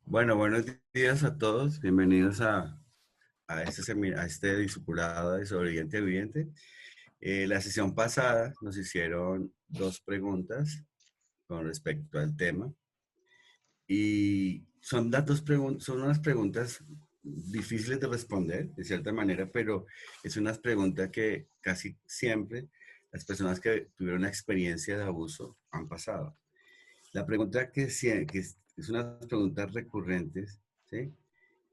Bueno, buenos días a todos. Bienvenidos a este discipulado de sobreviviente a viviente. La sesión pasada nos hicieron dos preguntas con respecto al tema y son unas preguntas difíciles de responder de cierta manera, pero es unas preguntas que casi siempre las personas que tuvieron una experiencia de abuso han pasado. La pregunta que es unas preguntas recurrentes, ¿sí?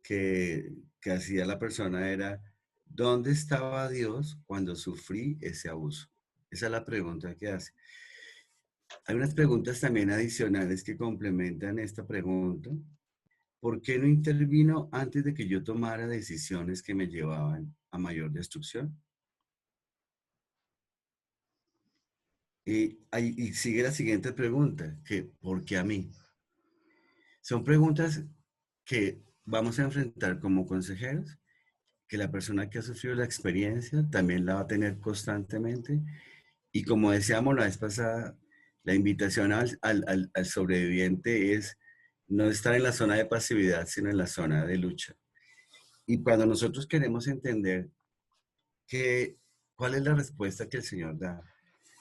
que hacía la persona era, ¿dónde estaba Dios cuando sufrí ese abuso? Esa es la pregunta que hace. Hay unas preguntas también adicionales que complementan esta pregunta. ¿Por qué no intervino antes de que yo tomara decisiones que me llevaban a mayor destrucción? Y sigue la siguiente pregunta, que ¿por qué a mí? Son preguntas que vamos a enfrentar como consejeros, que la persona que ha sufrido la experiencia también la va a tener constantemente. Y como decíamos la vez pasada, la invitación al sobreviviente es no estar en la zona de pasividad, sino en la zona de lucha. Y cuando nosotros queremos entender que, cuál es la respuesta que el Señor da,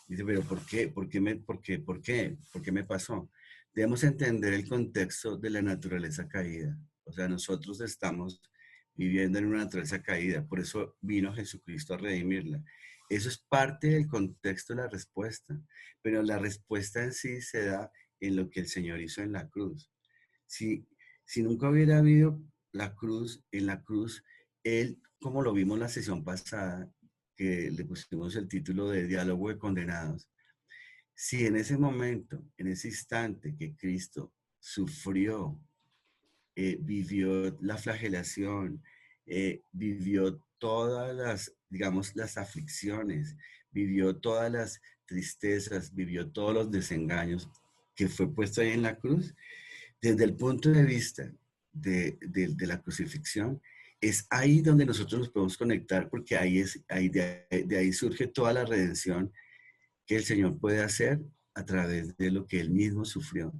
dice, pero ¿por qué? ¿Por qué ¿Por qué me pasó? Debemos entender el contexto de la naturaleza caída. O sea, nosotros estamos viviendo en una naturaleza caída. Por eso vino Jesucristo a redimirla. Eso es parte del contexto de la respuesta. Pero la respuesta en sí se da en lo que el Señor hizo en la cruz. Si, si nunca hubiera habido la cruz, en la cruz, Él, como lo vimos la sesión pasada, que le pusimos el título de Diálogo de Condenados, si en ese momento, en ese instante que Cristo sufrió, vivió la flagelación, vivió todas las, digamos, las aflicciones, vivió todas las tristezas, vivió todos los desengaños que fue puesto ahí en la cruz, desde el punto de vista de la crucifixión, es ahí donde nosotros nos podemos conectar, porque de ahí surge toda la redención que el Señor puede hacer a través de lo que Él mismo sufrió.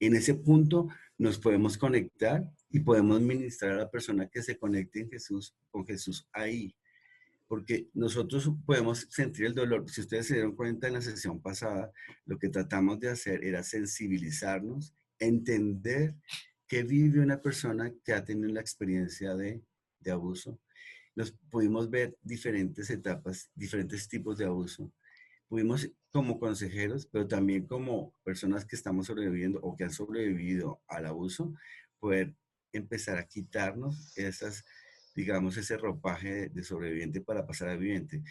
En ese punto nos podemos conectar y podemos ministrar a la persona que se conecte en Jesús, con Jesús ahí. Porque nosotros podemos sentir el dolor. Si ustedes se dieron cuenta en la sesión pasada, lo que tratamos de hacer era sensibilizarnos, entender qué vive una persona que ha tenido la experiencia de abuso. Nos pudimos ver diferentes etapas, diferentes tipos de abuso. Pudimos como consejeros, pero también como personas que estamos sobreviviendo o que han sobrevivido al abuso, poder empezar a quitarnos esas, digamos, ese ropaje de sobreviviente para pasar a viviente.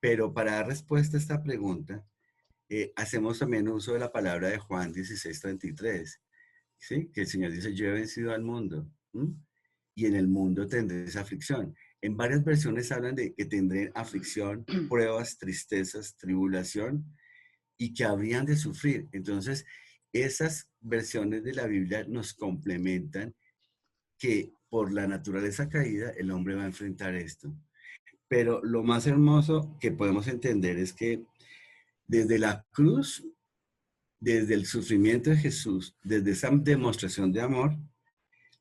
Pero para dar respuesta a esta pregunta, hacemos también uso de la palabra de Juan 16:33, ¿sí? Que el Señor dice, yo he vencido al mundo, ¿m? Y en el mundo tendré esa aflicción. En varias versiones hablan de que tendré aflicción, pruebas, tristezas, tribulación y que habrían de sufrir. Entonces, esas versiones de la Biblia nos complementan que por la naturaleza caída el hombre va a enfrentar esto. Pero lo más hermoso que podemos entender es que desde la cruz, desde el sufrimiento de Jesús, desde esa demostración de amor,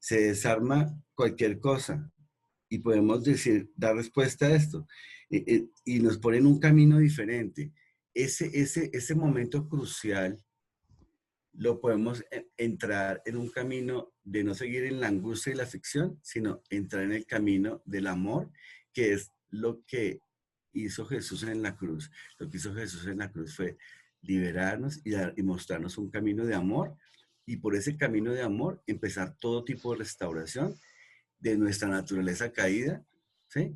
se desarma cualquier cosa y podemos decir, dar respuesta a esto y nos pone en un camino diferente. Ese momento crucial lo podemos entrar en un camino de no seguir en la angustia y la ficción, sino entrar en el camino del amor, que es lo que hizo Jesús en la cruz. Lo que hizo Jesús en la cruz fue liberarnos y mostrarnos un camino de amor, y por ese camino de amor empezar todo tipo de restauración de nuestra naturaleza caída, ¿sí?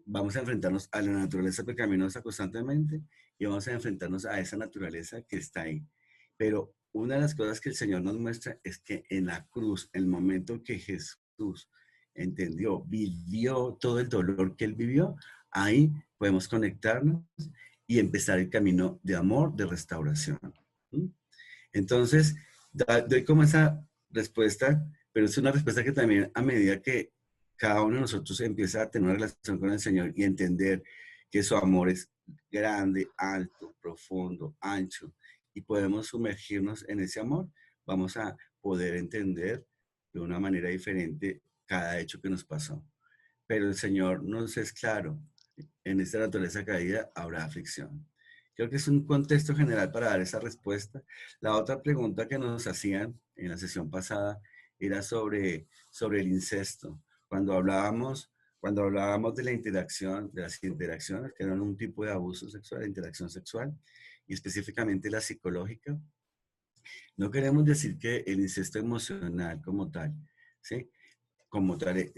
Vamos a enfrentarnos a la naturaleza pecaminosa constantemente y vamos a enfrentarnos a esa naturaleza que está ahí. Pero una de las cosas que el Señor nos muestra es que en la cruz, el momento que Jesús entendió, vivió todo el dolor que Él vivió, ahí podemos conectarnos y empezar el camino de amor, de restauración. ¿Sí? Entonces, doy como esa respuesta, pero es una respuesta que también a medida que cada uno de nosotros empieza a tener una relación con el Señor y entender que su amor es grande, alto, profundo, ancho, y podemos sumergirnos en ese amor, vamos a poder entender de una manera diferente cada hecho que nos pasó. Pero el Señor nos es claro, en esta naturaleza caída habrá aflicción. Creo que es un contexto general para dar esa respuesta. La otra pregunta que nos hacían en la sesión pasada era sobre el incesto. Cuando hablábamos, cuando hablábamos de la interacción, de las interacciones, que eran un tipo de abuso sexual, de interacción sexual, y específicamente la psicológica, no queremos decir que el incesto emocional como tal, ¿sí? Como tal,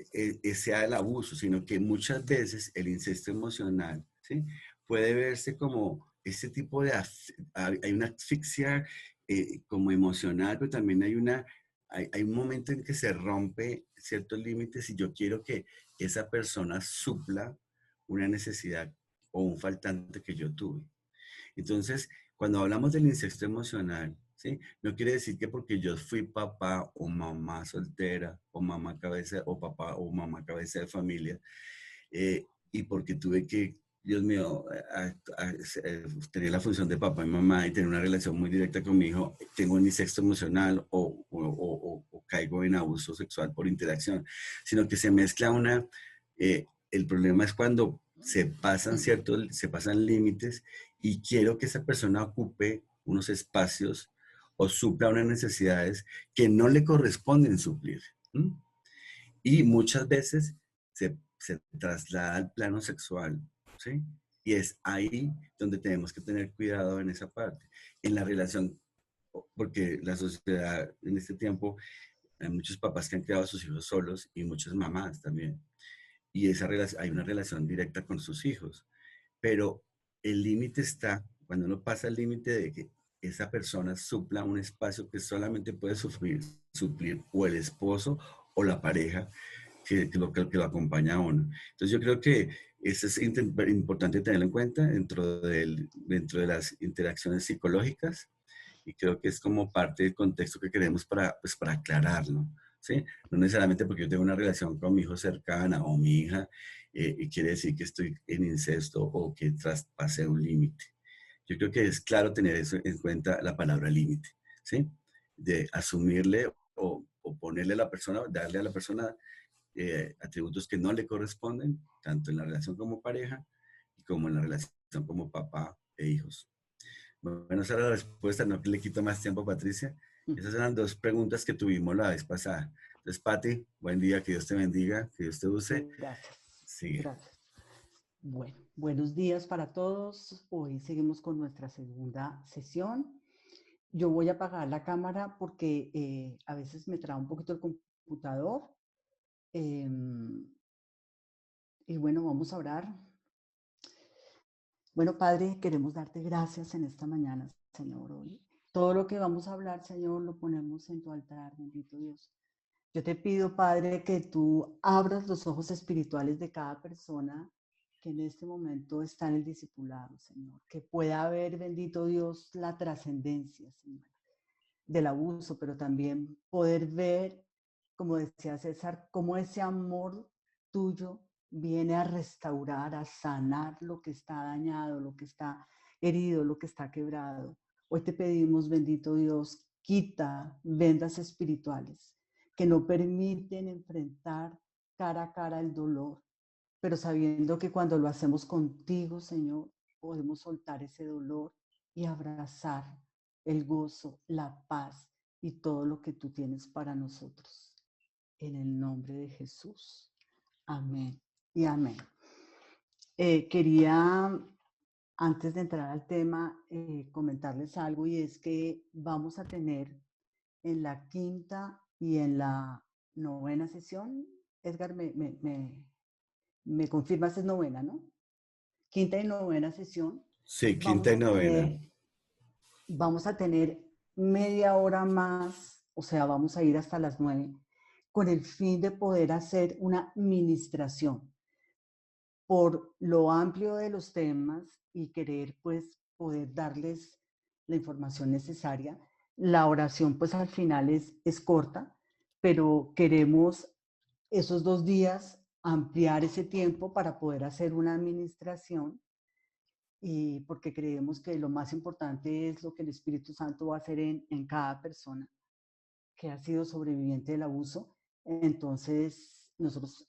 sea el abuso, sino que muchas veces el incesto emocional, ¿sí? Puede verse como este tipo de, hay una asfixia como emocional, pero también hay un momento en que se rompe ciertos límites y yo quiero que esa persona supla una necesidad o un faltante que yo tuve. Entonces, cuando hablamos del incesto emocional, ¿sí? No quiere decir que porque yo fui papá o mamá soltera o mamá cabeza o papá o mamá cabeza de familia y porque tuve que, Dios mío, tener la función de papá y mamá y tener una relación muy directa con mi hijo, tengo un incesto emocional o caigo en abuso sexual por interacción, sino que se mezcla el problema es cuando se pasan límites y quiero que esa persona ocupe unos espacios o supla unas necesidades que no le corresponden suplir. ¿Mm? Y muchas veces se traslada al plano sexual, ¿sí? Y es ahí donde tenemos que tener cuidado en esa parte. En la relación, porque la sociedad en este tiempo, hay muchos papás que han criado a sus hijos solos y muchas mamás también. Y hay una relación directa con sus hijos. Pero el límite está cuando uno pasa el límite de que esa persona supla un espacio que solamente puede suplir o el esposo o la pareja que lo acompaña a uno. Entonces yo creo que eso es importante tenerlo en cuenta dentro de las interacciones psicológicas y creo que es como parte del contexto que queremos pues, para aclararlo, ¿sí? No necesariamente porque yo tengo una relación con mi hijo cercana o mi hija y quiere decir que estoy en incesto o que traspasé un límite. Yo creo que es claro tener eso en cuenta la palabra límite, ¿sí? De asumirle o ponerle a la persona, darle a la persona atributos que no le corresponden, tanto en la relación como pareja y como en la relación como papá e hijos. Bueno, esa era la respuesta, no le quito más tiempo, Patricia. Esas eran dos preguntas que tuvimos la vez pasada. Entonces, Pati, buen día, que Dios te bendiga, que Dios te use. Gracias, Sigue. gracias. Bueno, buenos días para todos. Hoy seguimos con nuestra segunda sesión. Yo voy a apagar la cámara porque a veces me traba un poquito el computador. Eh, y bueno, vamos a orar. Bueno, Padre, queremos darte gracias en esta mañana, Señor. Hoy todo lo que vamos a hablar, Señor, lo ponemos en tu altar, bendito Dios. Yo te pido, Padre, que tú abras los ojos espirituales de cada persona que en este momento está en el discipulado, Señor. Que pueda haber, bendito Dios, la trascendencia, Señor, del abuso, pero también poder ver, como decía César, cómo ese amor tuyo viene a restaurar, a sanar lo que está dañado, lo que está herido, lo que está quebrado. Hoy te pedimos, bendito Dios, quita vendas espirituales que no permiten enfrentar cara a cara el dolor, pero sabiendo que cuando lo hacemos contigo, Señor, podemos soltar ese dolor y abrazar el gozo, la paz y todo lo que tú tienes para nosotros. En el nombre de Jesús. Amén y amén. Quería, antes de entrar al tema, comentarles algo y es que vamos a tener en la quinta y en la novena sesión. Edgar, me confirmas, es novena, ¿no? Quinta y novena sesión. Sí, Vamos quinta y a novena. tener, vamos a tener media hora más, o sea, vamos a ir hasta las 9, con el fin de poder hacer una ministración por lo amplio de los temas y querer pues poder darles la información necesaria. La oración pues al final es corta, pero queremos esos 2 días ampliar ese tiempo para poder hacer una administración y porque creemos que lo más importante es lo que el Espíritu Santo va a hacer en cada persona, que ha sido sobreviviente del abuso. Entonces, nosotros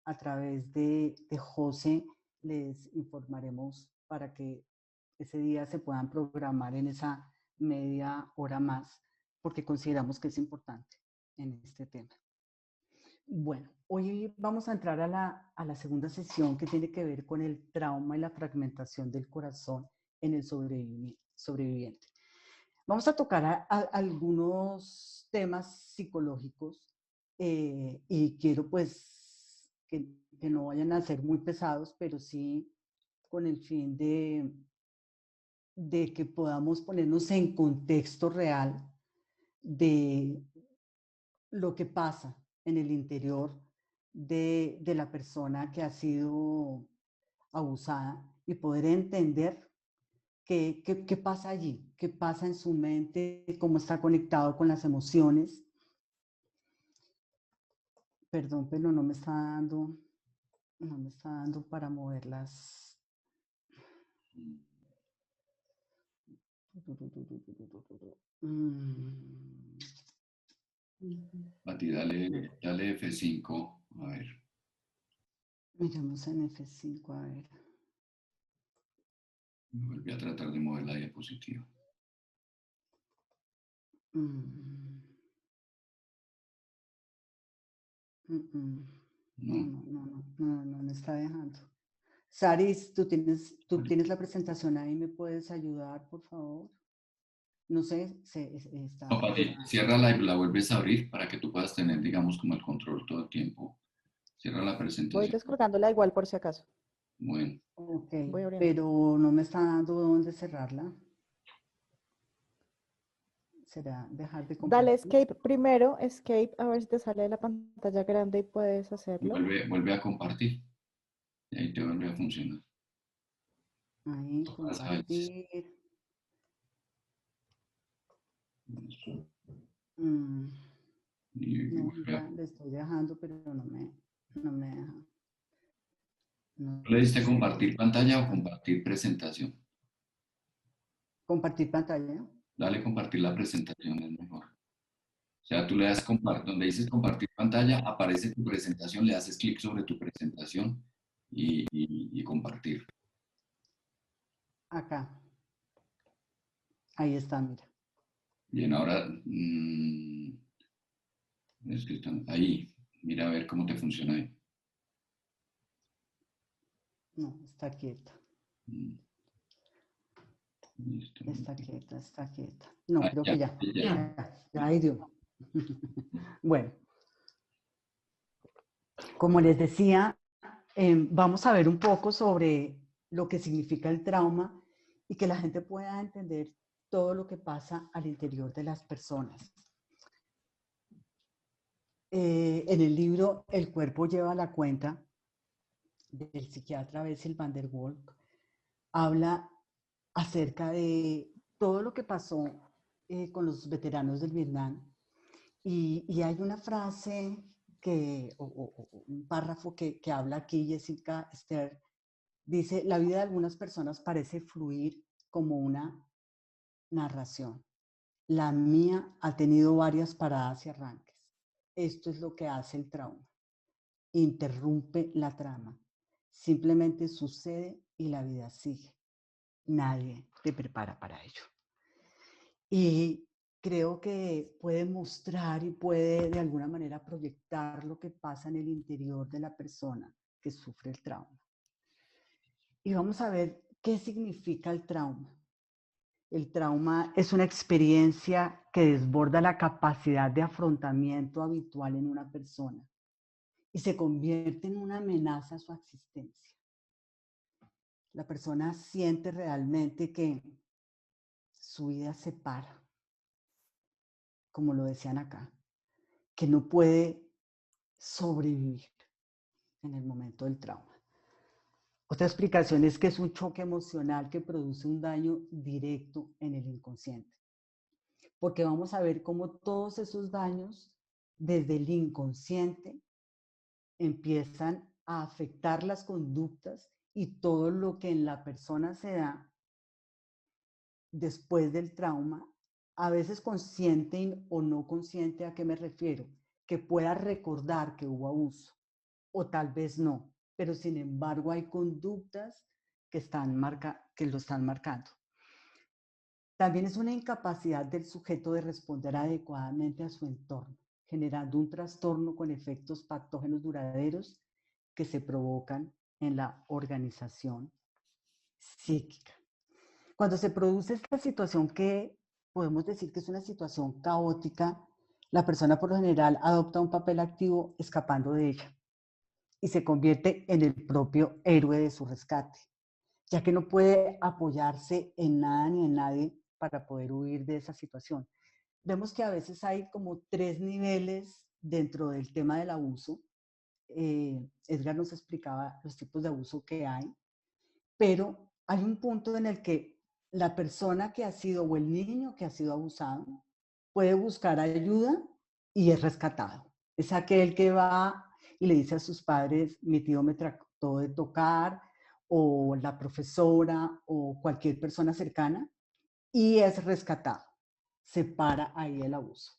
a través de José les informaremos para que ese día se puedan programar en esa media hora más, porque consideramos que es importante en este tema. Bueno, hoy vamos a entrar a la segunda sesión que tiene que ver con el trauma y la fragmentación del corazón en el sobreviviente. Vamos a tocar algunos temas psicológicos y quiero pues que no vayan a ser muy pesados, pero sí con el fin de que podamos ponernos en contexto real de lo que pasa en el interior de la persona que ha sido abusada y poder entender qué pasa allí, qué pasa en su mente, cómo está conectado con las emociones. Perdón, pero no me está dando para moverlas. A ti dale F5, a ver. Miremos en F5, a ver. Volví a tratar de mover la diapositiva. No me está dejando. Saris, tú tienes la presentación ahí, ¿me puedes ayudar, por favor? No sé, está... No, Pati, ciérrala y la vuelves a abrir para que tú puedas tener, digamos, como el control todo el tiempo. Cierra la Voy presentación. descargándola igual por si acaso. Bueno. Ok, Voy abriendo. pero no me está dando dónde cerrarla. ¿Será dejar de compartir? Dale escape primero, escape, a ver si te sale la pantalla grande y puedes hacerlo. Vuelve a compartir. Y ahí te vuelve a funcionar. Ahí, compartir. No, ya le estoy dejando, pero no me deja. No, ¿Le diste compartir pantalla o compartir presentación? Compartir pantalla. Dale compartir la presentación, es mejor. O sea, tú le das compartir, donde dices compartir pantalla, aparece tu presentación, le haces clic sobre tu presentación y compartir. Acá. Ahí está, mira. Bien, ahora es que están ahí. Mira a ver cómo te funciona ahí. No, está quieta. Está quieta. No, creo que ya. Ya, ahí dio. Bueno. Como les decía, vamos a ver un poco sobre lo que significa el trauma y que la gente pueda entender todo lo que pasa al interior de las personas. En el libro El cuerpo lleva la cuenta, del psiquiatra Bessel van der Kolk, habla acerca de todo lo que pasó con los veteranos del Vietnam. Y hay una frase un párrafo que habla aquí Jessica Stern, dice: la vida de algunas personas parece fluir como una narración. La mía ha tenido varias paradas y arranques. Esto es lo que hace el trauma. Interrumpe la trama. Simplemente sucede y la vida sigue. Nadie te prepara para ello. Y creo que puede mostrar y puede de alguna manera proyectar lo que pasa en el interior de la persona que sufre el trauma. Y vamos a ver qué significa el trauma. El trauma es una experiencia que desborda la capacidad de afrontamiento habitual en una persona y se convierte en una amenaza a su existencia. La persona siente realmente que su vida se para, como lo decían acá, que no puede sobrevivir en el momento del trauma. Otra explicación es que es un choque emocional que produce un daño directo en el inconsciente. Porque vamos a ver cómo todos esos daños desde el inconsciente empiezan a afectar las conductas y todo lo que en la persona se da después del trauma a veces consciente o no consciente. ¿A qué me refiero? Que pueda recordar que hubo abuso, o tal vez no, pero sin embargo hay conductas que lo están marcando. También es una incapacidad del sujeto de responder adecuadamente a su entorno, generando un trastorno con efectos patógenos duraderos que se provocan en la organización psíquica. Cuando se produce esta situación, que podemos decir que es una situación caótica, la persona por lo general adopta un papel activo escapando de ella y se convierte en el propio héroe de su rescate, ya que no puede apoyarse en nada ni en nadie para poder huir de esa situación. Vemos que a veces hay como 3 niveles dentro del tema del abuso. Edgar nos explicaba los tipos de abuso que hay, pero hay un punto en el que la persona que ha sido, o el niño que ha sido abusado, puede buscar ayuda y es rescatado. Es aquel que va y le dice a sus padres: mi tío me trató de tocar, o la profesora, o cualquier persona cercana, y es rescatado. Se para ahí el abuso.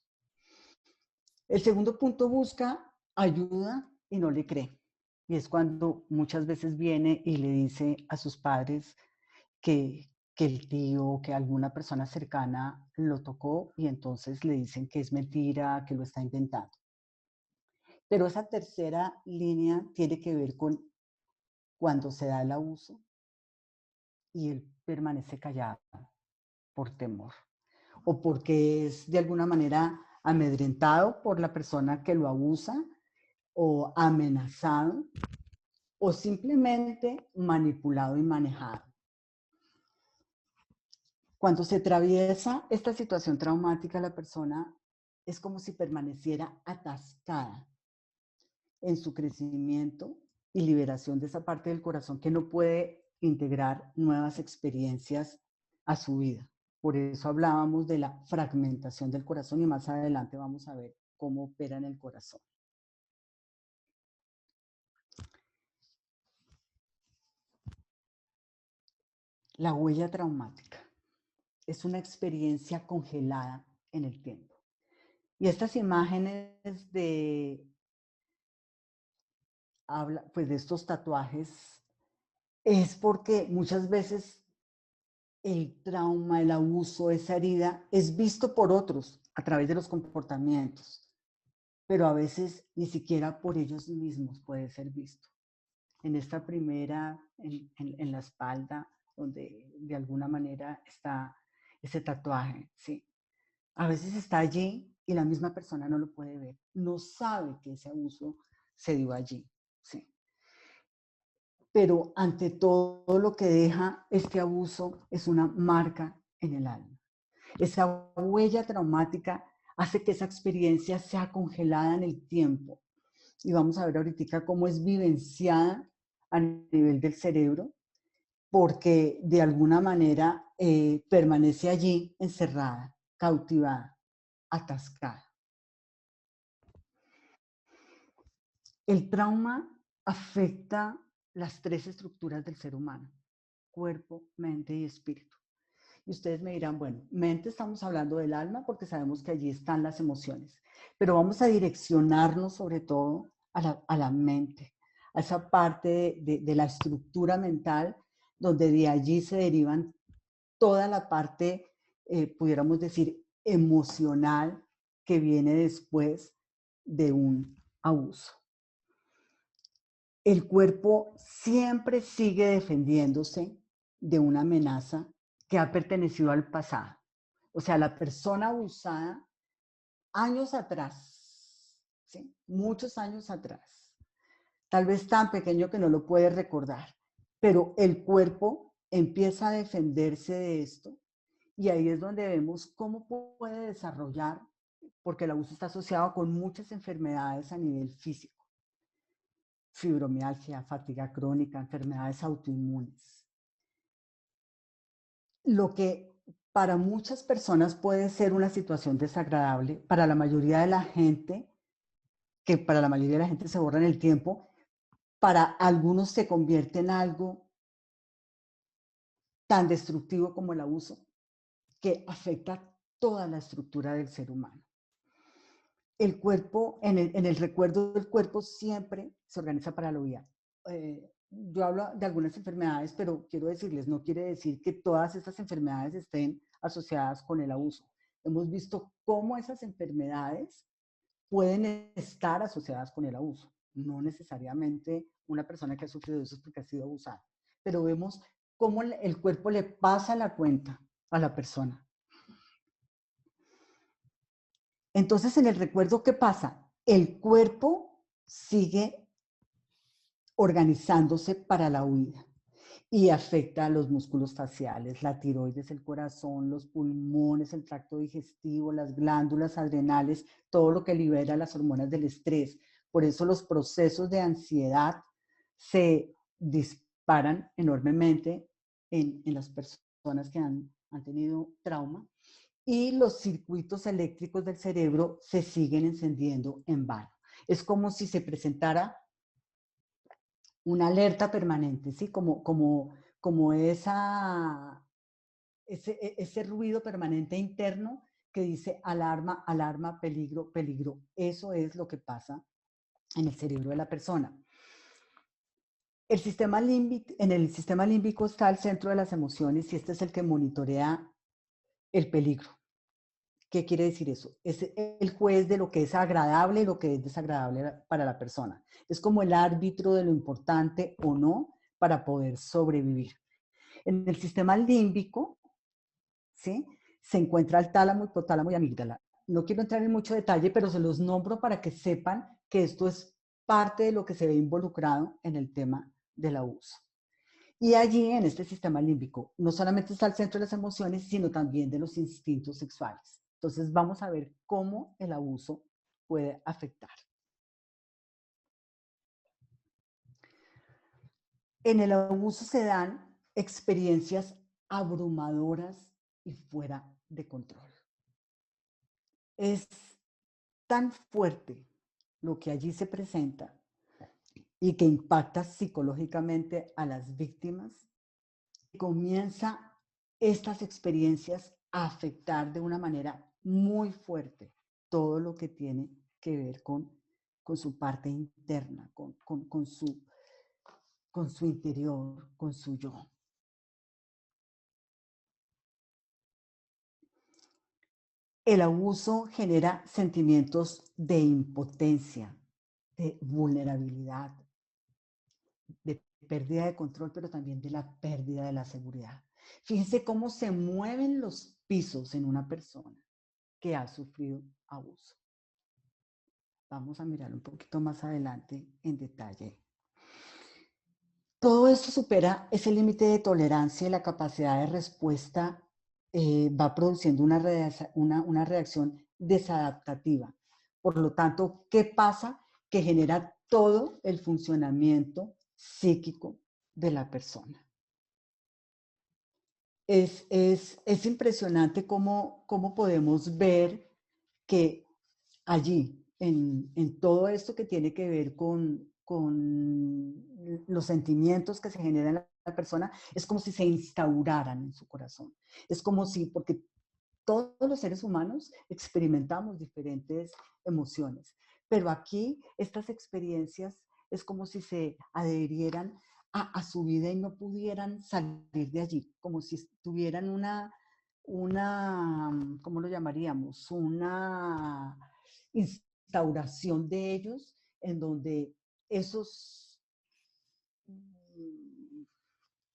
El segundo punto busca ayuda y no le cree. Y es cuando muchas veces viene y le dice a sus padres que el tío, que alguna persona cercana lo tocó, y entonces le dicen que es mentira, que lo está inventando. Pero esa tercera línea tiene que ver con cuando se da el abuso y él permanece callado por temor, o porque es de alguna manera amedrentado por la persona que lo abusa, o amenazado, o simplemente manipulado y manejado. Cuando se atraviesa esta situación traumática, la persona es como si permaneciera atascada en su crecimiento y liberación de esa parte del corazón que no puede integrar nuevas experiencias a su vida. Por eso hablábamos de la fragmentación del corazón, y más adelante vamos a ver cómo opera en el corazón. La huella traumática es una experiencia congelada en el tiempo. Y estas imágenes pues de estos tatuajes es porque muchas veces el trauma, el abuso, esa herida es visto por otros a través de los comportamientos, pero a veces ni siquiera por ellos mismos puede ser visto. En esta primera, en la espalda, donde de alguna manera está ese tatuaje, ¿sí? A veces está allí y la misma persona no lo puede ver, no sabe que ese abuso se dio allí, ¿sí? Pero ante todo lo que deja este abuso es una marca en el alma. Esa huella traumática hace que esa experiencia sea congelada en el tiempo. Y vamos a ver ahorita cómo es vivenciada a nivel del cerebro, porque de alguna manera permanece allí encerrada, cautivada, atascada. El trauma afecta las 3 estructuras del ser humano: cuerpo, mente y espíritu. Y ustedes me dirán, bueno, mente, estamos hablando del alma porque sabemos que allí están las emociones, pero vamos a direccionarnos sobre todo a la mente, a esa parte de la estructura mental, donde de allí se derivan toda la parte, pudiéramos decir, emocional, que viene después de un abuso. El cuerpo siempre sigue defendiéndose de una amenaza que ha pertenecido al pasado. O sea, la persona abusada años atrás, ¿sí? Muchos años atrás, tal vez tan pequeño que no lo puede recordar, pero el cuerpo empieza a defenderse de esto, y ahí es donde vemos cómo puede desarrollar, porque el abuso está asociado con muchas enfermedades a nivel físico: fibromialgia, fatiga crónica, enfermedades autoinmunes. Lo que para muchas personas puede ser una situación desagradable, para la mayoría de la gente, que para la mayoría de la gente se borra en el tiempo, para algunos se convierte en algo tan destructivo como el abuso, que afecta toda la estructura del ser humano. El cuerpo, en el recuerdo del cuerpo siempre se organiza para la vida. Yo hablo de algunas enfermedades, pero quiero decirles, no quiere decir que todas estas enfermedades estén asociadas con el abuso. Hemos visto cómo esas enfermedades pueden estar asociadas con el abuso. No necesariamente una persona que ha sufrido eso es porque ha sido abusada, pero vemos cómo el cuerpo le pasa la cuenta a la persona. Entonces, en el recuerdo, ¿qué pasa? El cuerpo sigue organizándose para la huida y afecta a los músculos faciales, la tiroides, el corazón, los pulmones, el tracto digestivo, las glándulas adrenales, todo lo que libera las hormonas del estrés. Por eso los procesos de ansiedad se disparan enormemente en las personas que han tenido trauma y los circuitos eléctricos del cerebro se siguen encendiendo en vano. Es como si se presentara una alerta permanente, ¿sí? Como ese ruido permanente interno que dice alarma, alarma, peligro, peligro. Eso es lo que pasa en el cerebro de la persona. En el sistema límbico está el centro de las emociones y este es el que monitorea el peligro. ¿Qué quiere decir eso? Es el juez de lo que es agradable y lo que es desagradable para la persona. Es como el árbitro de lo importante o no para poder sobrevivir. En el sistema límbico, ¿sí?, se encuentra el tálamo, hipotálamo y amígdala. No quiero entrar en mucho detalle, pero se los nombro para que sepan que esto es parte de lo que se ve involucrado en el tema del abuso. Y allí, en este sistema límbico, no solamente está el centro de las emociones, sino también de los instintos sexuales. Entonces, vamos a ver cómo el abuso puede afectar. En el abuso se dan experiencias abrumadoras y fuera de control. Es tan fuerte lo que allí se presenta y que impacta psicológicamente a las víctimas, que comienza estas experiencias a afectar de una manera muy fuerte todo lo que tiene que ver con su parte interna, con su interior, con su yo. El abuso genera sentimientos de impotencia, de vulnerabilidad, de pérdida de control, pero también de la pérdida de la seguridad. Fíjense cómo se mueven los pisos en una persona que ha sufrido abuso. Vamos a mirar un poquito más adelante en detalle. Todo esto supera ese límite de tolerancia y la capacidad de respuesta va produciendo una reacción desadaptativa. Por lo tanto, ¿qué pasa? Que genera todo el funcionamiento psíquico de la persona. Es impresionante cómo podemos ver que allí, en todo esto que tiene que ver con los sentimientos que se generan en la persona, es como si se instauraran en su corazón. Es como si, porque todos los seres humanos experimentamos diferentes emociones, pero aquí estas experiencias es como si se adherieran a su vida y no pudieran salir de allí, como si tuvieran una ¿cómo lo llamaríamos? Una instauración de ellos en donde esos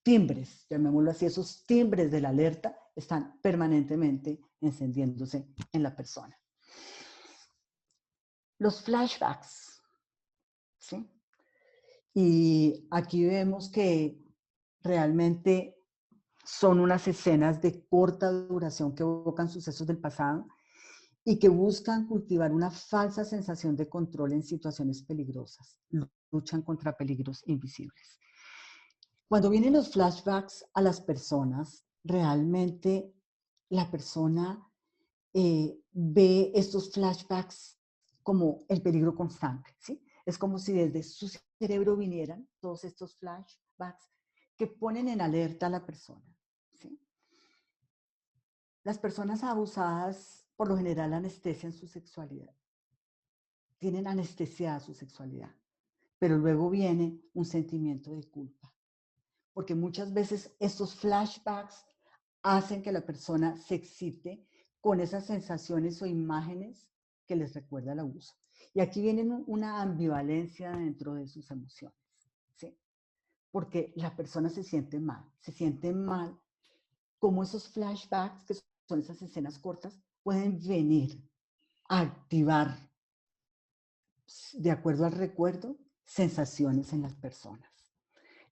timbres, llamémoslo así, esos timbres de la alerta están permanentemente encendiéndose en la persona. Los flashbacks, ¿sí? Y aquí vemos que realmente son unas escenas de corta duración que evocan sucesos del pasado y que buscan cultivar una falsa sensación de control en situaciones peligrosas. Luchan contra peligros invisibles. Cuando vienen los flashbacks a las personas, realmente la persona ve estos flashbacks como el peligro constante, ¿sí? Es como si desde su cerebro vinieran todos estos flashbacks que ponen en alerta a la persona, ¿sí? Las personas abusadas por lo general anestesian su sexualidad, tienen anestesiada su sexualidad, pero luego viene un sentimiento de culpa, porque muchas veces estos flashbacks hacen que la persona se excite con esas sensaciones o imágenes que les recuerda el abuso. Y aquí viene una ambivalencia dentro de sus emociones, ¿sí? Porque la persona se siente mal, como esos flashbacks, que son esas escenas cortas, pueden venir a activar, de acuerdo al recuerdo, sensaciones en las personas.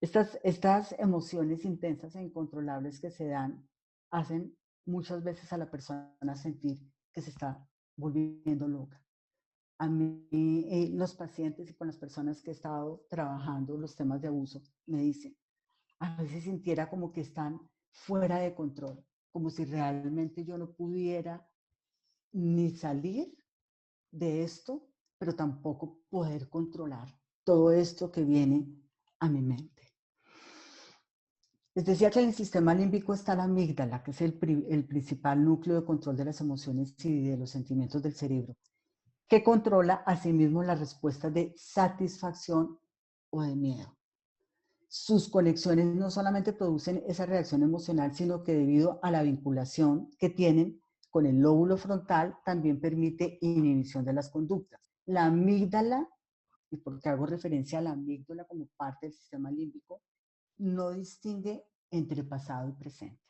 Estas emociones intensas e incontrolables que se dan hacen muchas veces a la persona sentir que se está volviendo loca. A mí, los pacientes y con las personas que he estado trabajando los temas de abuso, me dicen, a veces sintiera como que están fuera de control, como si realmente yo no pudiera ni salir de esto, pero tampoco poder controlar todo esto que viene a mi mente. Les decía que en el sistema límbico está la amígdala, que es el principal núcleo de control de las emociones y de los sentimientos del cerebro, que controla asimismo las respuestas de satisfacción o de miedo. Sus conexiones no solamente producen esa reacción emocional, sino que debido a la vinculación que tienen con el lóbulo frontal, también permite inhibición de las conductas. La amígdala, y porque hago referencia a la amígdala como parte del sistema límbico, no distingue entre pasado y presente.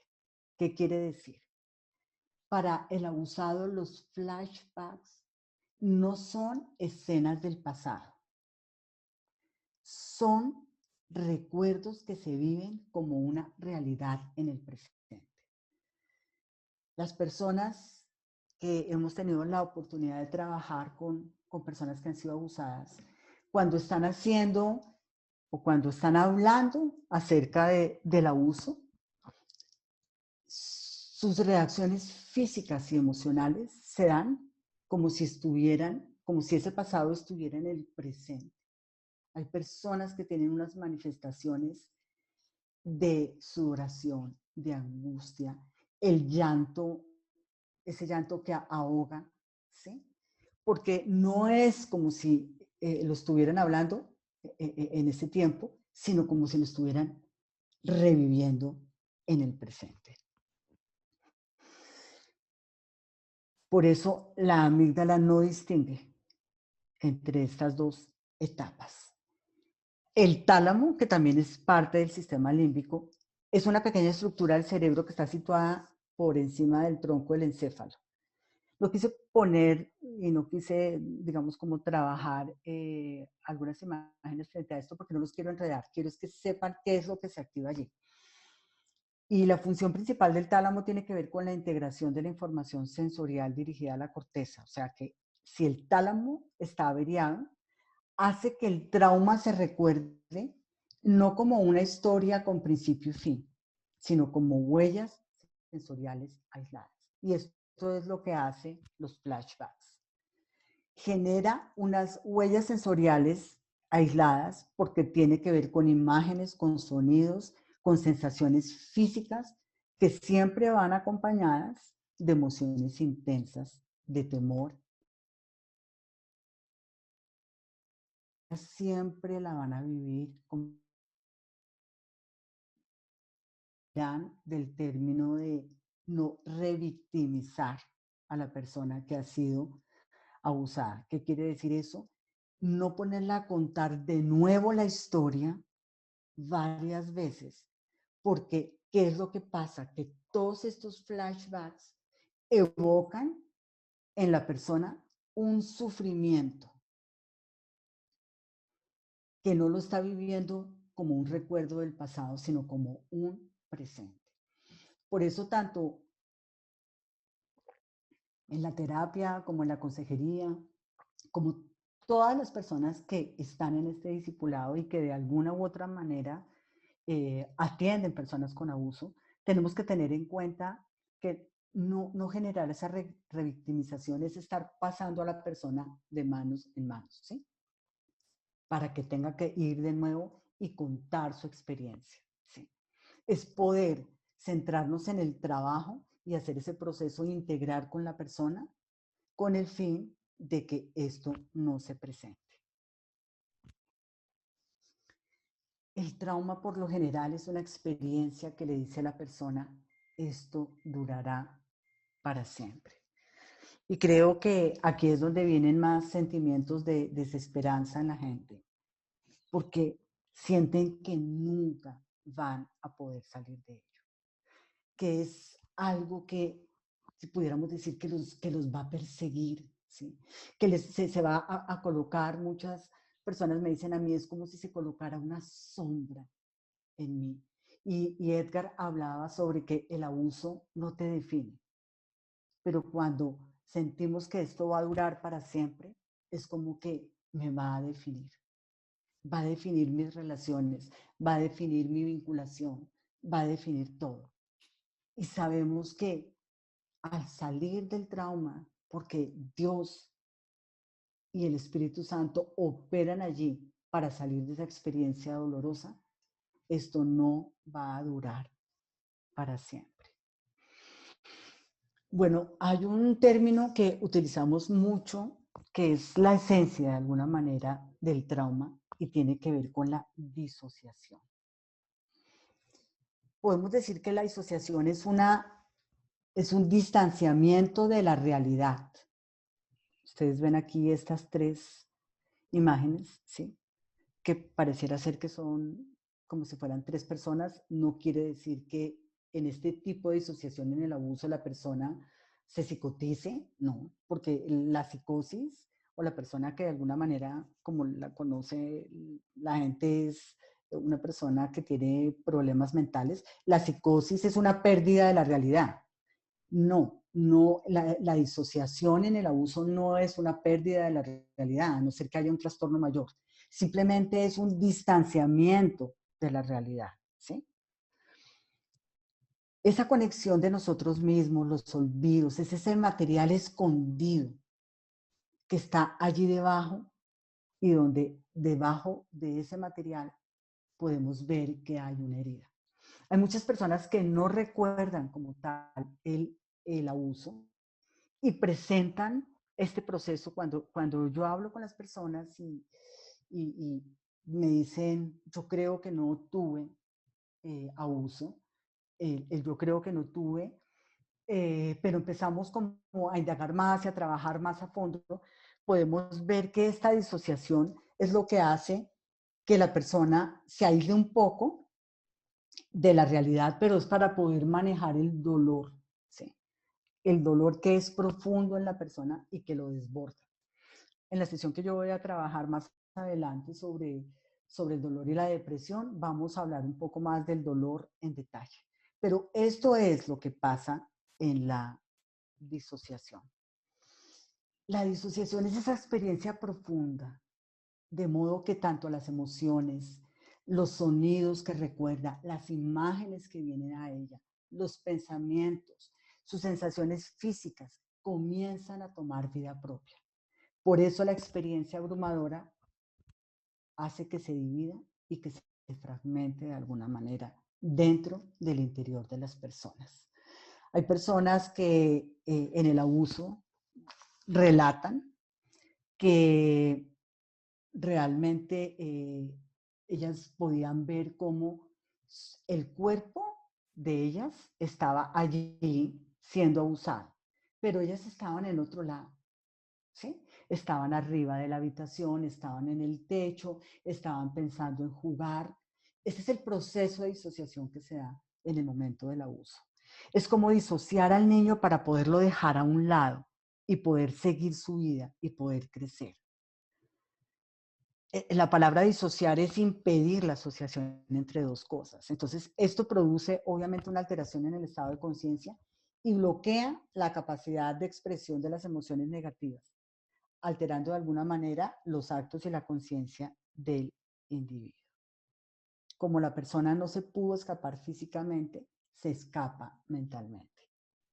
¿Qué quiere decir? Para el abusado, los flashbacks no son escenas del pasado, son recuerdos que se viven como una realidad en el presente. Las personas que hemos tenido la oportunidad de trabajar con personas que han sido abusadas, cuando están haciendo o cuando están hablando acerca del abuso, sus reacciones físicas y emocionales se dan como si ese pasado estuviera en el presente. Hay personas que tienen unas manifestaciones de sudoración, de angustia, el llanto, ese llanto que ahoga, ¿sí? Porque no es como si lo estuvieran hablando en ese tiempo, sino como si lo estuvieran reviviendo en el presente. Por eso la amígdala no distingue entre estas dos etapas. El tálamo, que también es parte del sistema límbico, es una pequeña estructura del cerebro que está situada por encima del tronco del encéfalo. Lo quise poner y no quise, digamos, como trabajar algunas imágenes frente a esto porque no los quiero enredar. Quiero es que sepan qué es lo que se activa allí. Y la función principal del tálamo tiene que ver con la integración de la información sensorial dirigida a la corteza. O sea que si el tálamo está averiado, hace que el trauma se recuerde no como una historia con principio y fin, sino como huellas sensoriales aisladas. Y esto es lo que hace los flashbacks. Genera unas huellas sensoriales aisladas porque tiene que ver con imágenes, con sonidos, con sensaciones físicas que siempre van acompañadas de emociones intensas, de temor. Siempre la van a vivir como del término de no revictimizar a la persona que ha sido abusada. ¿Qué quiere decir eso? No ponerla a contar de nuevo la historia varias veces, porque ¿qué es lo que pasa? Que todos estos flashbacks evocan en la persona un sufrimiento que no lo está viviendo como un recuerdo del pasado, sino como un presente. Por eso tanto en la terapia como en la consejería, como todas las personas que están en este discipulado y que de alguna u otra manera atienden personas con abuso, tenemos que tener en cuenta que no generar esa revictimización es estar pasando a la persona de manos en manos, ¿sí? Para que tenga que ir de nuevo y contar su experiencia, ¿sí? Es poder centrarnos en el trabajo y hacer ese proceso integral con la persona con el fin de que esto no se presente. El trauma por lo general es una experiencia que le dice a la persona, esto durará para siempre. Y creo que aquí es donde vienen más sentimientos de desesperanza en la gente, porque sienten que nunca van a poder salir de ello, que es algo que, si pudiéramos decir, que los va a perseguir, ¿sí? Que se va a colocar, muchas personas me dicen a mí, es como si se colocara una sombra en mí. Y Edgar hablaba sobre que el abuso no te define, pero cuando sentimos que esto va a durar para siempre, es como que me va a definir mis relaciones, va a definir mi vinculación, va a definir todo. Y sabemos que al salir del trauma, porque Dios y el Espíritu Santo operan allí para salir de esa experiencia dolorosa, esto no va a durar para siempre. Bueno, hay un término que utilizamos mucho, que es la esencia de alguna manera del trauma y tiene que ver con la disociación. Podemos decir que la disociación es un distanciamiento de la realidad. Ustedes ven aquí estas tres imágenes, ¿sí? Que pareciera ser que son como si fueran tres personas. No quiere decir que en este tipo de disociación en el abuso la persona se psicotice, no, porque la psicosis o la persona que de alguna manera, como la conoce la gente, es una persona que tiene problemas mentales, la psicosis es una pérdida de la realidad. No, la disociación en el abuso no es una pérdida de la realidad, a no ser que haya un trastorno mayor. Simplemente es un distanciamiento de la realidad, ¿sí? Esa conexión de nosotros mismos, los olvidos, es ese material escondido que está allí debajo y donde debajo de ese material podemos ver que hay una herida. Hay muchas personas que no recuerdan como tal el abuso y presentan este proceso cuando yo hablo con las personas y me dicen, yo creo que no tuve abuso, yo creo que no tuve, pero empezamos como a indagar más y a trabajar más a fondo, podemos ver que esta disociación es lo que hace que la persona se aísle un poco de la realidad, pero es para poder manejar el dolor, ¿sí? El dolor que es profundo en la persona y que lo desborda. En la sesión que yo voy a trabajar más adelante sobre el dolor y la depresión, vamos a hablar un poco más del dolor en detalle. Pero esto es lo que pasa en la disociación. La disociación es esa experiencia profunda, de modo que tanto las emociones, los sonidos que recuerda, las imágenes que vienen a ella, los pensamientos, sus sensaciones físicas comienzan a tomar vida propia. Por eso la experiencia abrumadora hace que se divida y que se fragmente de alguna manera dentro del interior de las personas. Hay personas que en el abuso relatan que realmente ellas podían ver cómo el cuerpo de ellas estaba allí siendo abusado, pero ellas estaban en otro lado, ¿sí? Estaban arriba de la habitación, estaban en el techo, estaban pensando en jugar. Ese es el proceso de disociación que se da en el momento del abuso. Es como disociar al niño para poderlo dejar a un lado y poder seguir su vida y poder crecer. La palabra disociar es impedir la asociación entre dos cosas. Entonces, esto produce obviamente una alteración en el estado de conciencia y bloquea la capacidad de expresión de las emociones negativas, alterando de alguna manera los actos y la conciencia del individuo. Como la persona no se pudo escapar físicamente, se escapa mentalmente.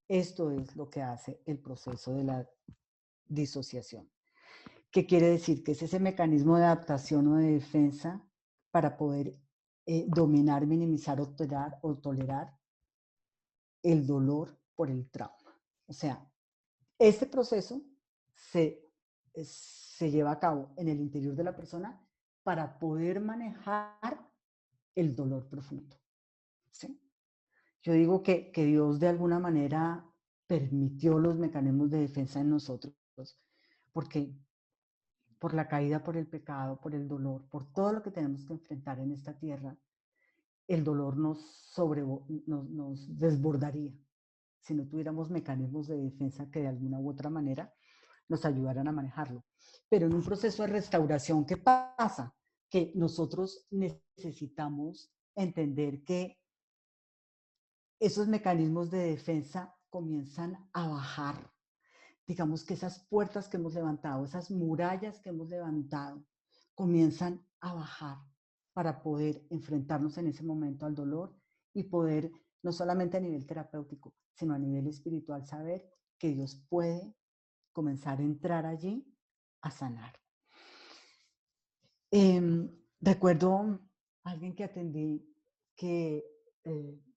Esto es lo que hace el proceso de la disociación. ¿Qué quiere decir? Que es ese mecanismo de adaptación o de defensa para poder dominar, minimizar o tolerar el dolor por el trauma. O sea, este proceso se lleva a cabo en el interior de la persona para poder manejar el dolor profundo. ¿Sí? Yo digo que Dios de alguna manera permitió los mecanismos de defensa en nosotros, porque por la caída, por el pecado, por el dolor, por todo lo que tenemos que enfrentar en esta tierra, el dolor nos desbordaría si no tuviéramos mecanismos de defensa que de alguna u otra manera nos ayudaran a manejarlo. Pero en un proceso de restauración, ¿qué pasa? Que nosotros necesitamos entender que esos mecanismos de defensa comienzan a bajar. Digamos que esas puertas que hemos levantado, esas murallas que hemos levantado, comienzan a bajar para poder enfrentarnos en ese momento al dolor y poder, no solamente a nivel terapéutico, sino a nivel espiritual, saber que Dios puede comenzar a entrar allí a sanar. Recuerdo a alguien que atendí que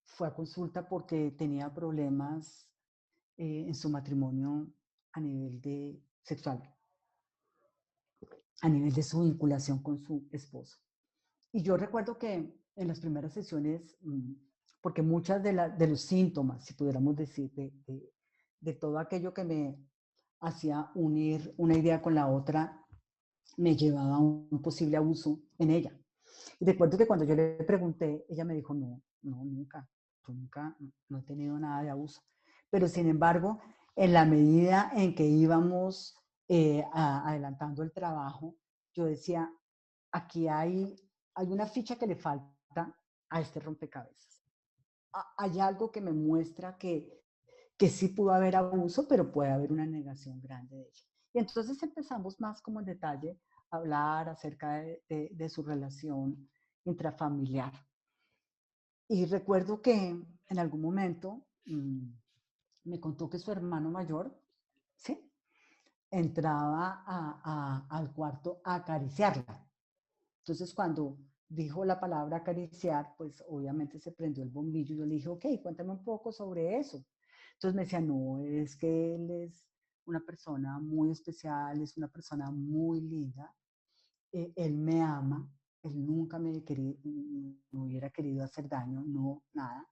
fue a consulta porque tenía problemas en su matrimonio a nivel de sexual, a nivel de su vinculación con su esposo. Y yo recuerdo que en las primeras sesiones, porque muchas de los síntomas, si pudiéramos decir, de todo aquello que me hacía unir una idea con la otra, me llevaba a un posible abuso en ella. Y recuerdo que cuando yo le pregunté, ella me dijo, no, nunca, yo nunca, no he tenido nada de abuso. Pero sin embargo, en la medida en que íbamos adelantando el trabajo, yo decía, aquí hay una ficha que le falta a este rompecabezas. Hay algo que me muestra que sí pudo haber abuso, pero puede haber una negación grande de ella. Y entonces empezamos más como en detalle a hablar acerca de su relación intrafamiliar. Y recuerdo que en algún momento me contó que su hermano mayor, ¿sí?, entraba al cuarto a acariciarla. Entonces cuando dijo la palabra acariciar, pues obviamente se prendió el bombillo y yo le dije, ok, cuéntame un poco sobre eso. Entonces me decía, no, es que él es una persona muy especial, es una persona muy linda, él me ama, él nunca me hubiera querido hacer daño, no, nada,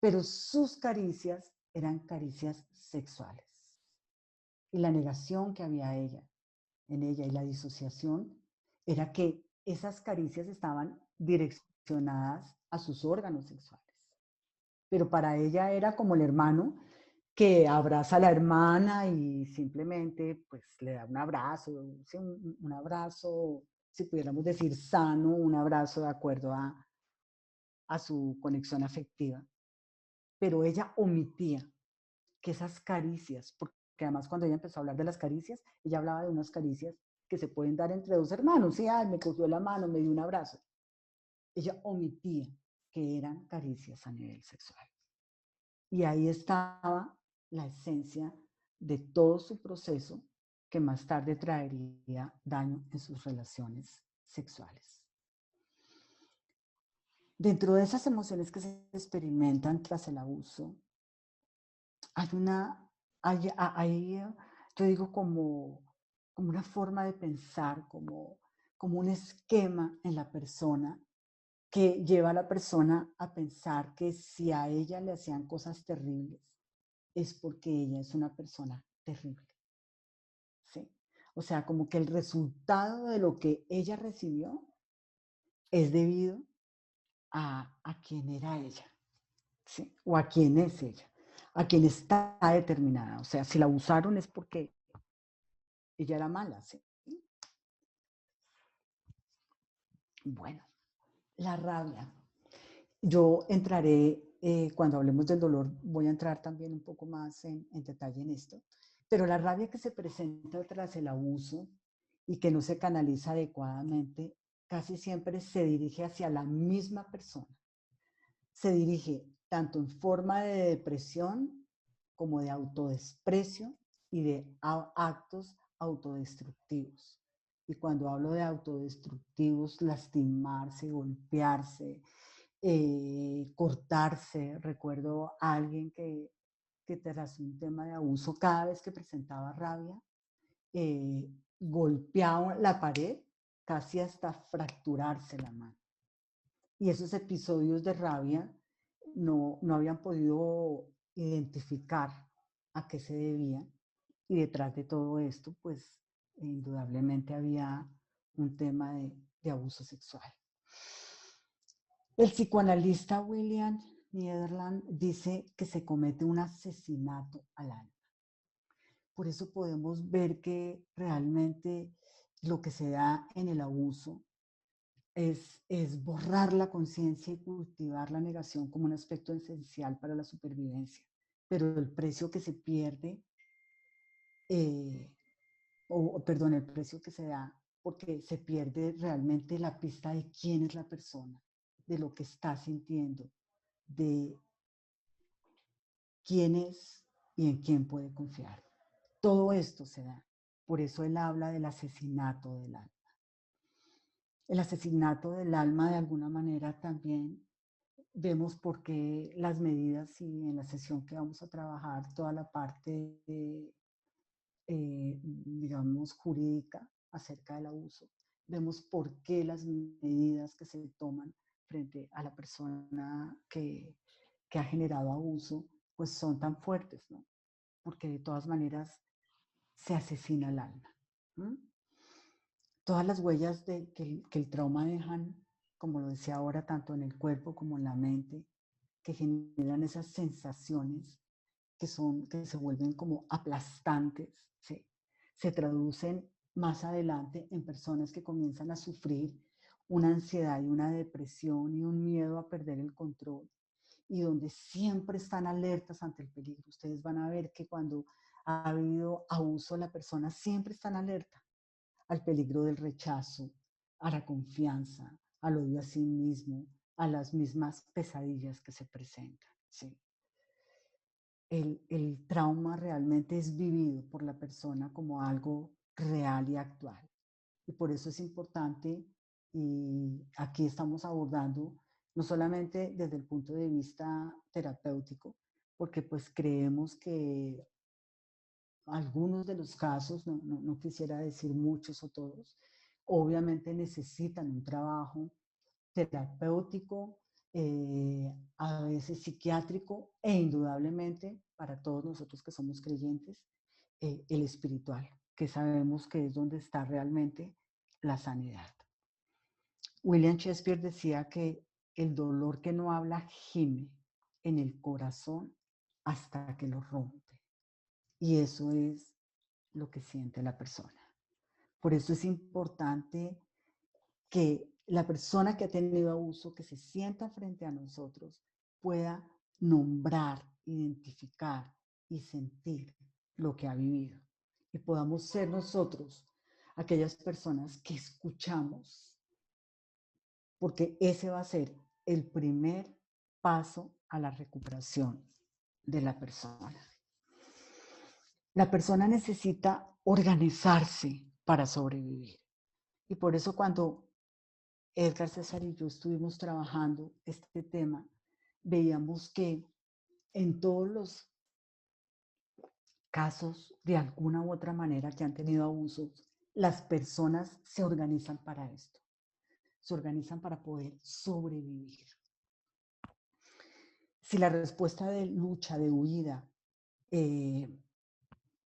pero sus caricias eran caricias sexuales. Y la negación que había en ella y la disociación era que esas caricias estaban direccionadas a sus órganos sexuales. Pero para ella era como el hermano que abraza a la hermana y simplemente pues le da un abrazo, ¿sí? Un abrazo, si pudiéramos decir sano, un abrazo de acuerdo a su conexión afectiva. Pero ella omitía que esas caricias, porque además cuando ella empezó a hablar de las caricias, ella hablaba de unas caricias que se pueden dar entre dos hermanos, ¿sí? Ay, me cogió la mano, me dio un abrazo. Ella omitía que eran caricias a nivel sexual. Y ahí estaba la esencia de todo su proceso que más tarde traería daño en sus relaciones sexuales. Dentro de esas emociones que se experimentan tras el abuso, hay yo digo como una forma de pensar, como un esquema en la persona que lleva a la persona a pensar que si a ella le hacían cosas terribles, es porque ella es una persona terrible. ¿Sí? O sea, como que el resultado de lo que ella recibió es debido a quién era ella, ¿sí? O a quién es ella, a quién está determinada. O sea, si la abusaron es porque ella era mala, ¿sí? Bueno, la rabia. Yo entraré, cuando hablemos del dolor, voy a entrar también un poco más en detalle en esto, pero la rabia que se presenta tras el abuso y que no se canaliza adecuadamente, casi siempre se dirige hacia la misma persona. Se dirige tanto en forma de depresión como de autodesprecio y de actos autodestructivos. Y cuando hablo de autodestructivos, lastimarse, golpearse, cortarse. Recuerdo a alguien que que tras un tema de abuso, cada vez que presentaba rabia, golpeaba la pared casi hasta fracturarse la mano. Y esos episodios de rabia no habían podido identificar a qué se debían. Y detrás de todo esto, pues indudablemente había un tema de abuso sexual. El psicoanalista William Niederland dice que se comete un asesinato al alma. Por eso podemos ver que realmente lo que se da en el abuso es borrar la conciencia y cultivar la negación como un aspecto esencial para la supervivencia. Pero el precio que se pierde, el precio que se da, porque se pierde realmente la pista de quién es la persona, de lo que está sintiendo, de quién es y en quién puede confiar. Todo esto se da. Por eso él habla del asesinato del alma. El asesinato del alma, de alguna manera, también vemos por qué las medidas, y en la sesión que vamos a trabajar toda la parte, digamos, jurídica acerca del abuso, vemos por qué las medidas que se toman frente a la persona que ha generado abuso, pues son tan fuertes, ¿no? Porque de todas maneras se asesina el alma. ¿Mm? Todas las huellas que el trauma dejan, como lo decía ahora, tanto en el cuerpo como en la mente, que generan esas sensaciones que se vuelven como aplastantes, ¿sí? Se traducen más adelante en personas que comienzan a sufrir una ansiedad y una depresión y un miedo a perder el control, y donde siempre están alertas ante el peligro. Ustedes van a ver que cuando ha habido abuso, la persona siempre está en alerta al peligro del rechazo, a la confianza, al odio a sí mismo, a las mismas pesadillas que se presentan. ¿Sí? El trauma realmente es vivido por la persona como algo real y actual. Y por eso es importante, y aquí estamos abordando no solamente desde el punto de vista terapéutico, porque pues creemos que algunos de los casos, no quisiera decir muchos o todos, obviamente necesitan un trabajo terapéutico, a veces psiquiátrico, e indudablemente para todos nosotros que somos creyentes, el espiritual, que sabemos que es donde está realmente la sanidad. William Shakespeare decía que el dolor que no habla gime en el corazón hasta que lo rompe. Y eso es lo que siente la persona. Por eso es importante que la persona que ha tenido abuso, que se sienta frente a nosotros, pueda nombrar, identificar y sentir lo que ha vivido. Y podamos ser nosotros aquellas personas que escuchamos, porque ese va a ser el primer paso a la recuperación de la persona. La persona necesita organizarse para sobrevivir. Y por eso cuando Edgar, César y yo estuvimos trabajando este tema, veíamos que en todos los casos, de alguna u otra manera, que han tenido abusos, las personas se organizan para esto. Se organizan para poder sobrevivir. Si la respuesta de lucha, de huida,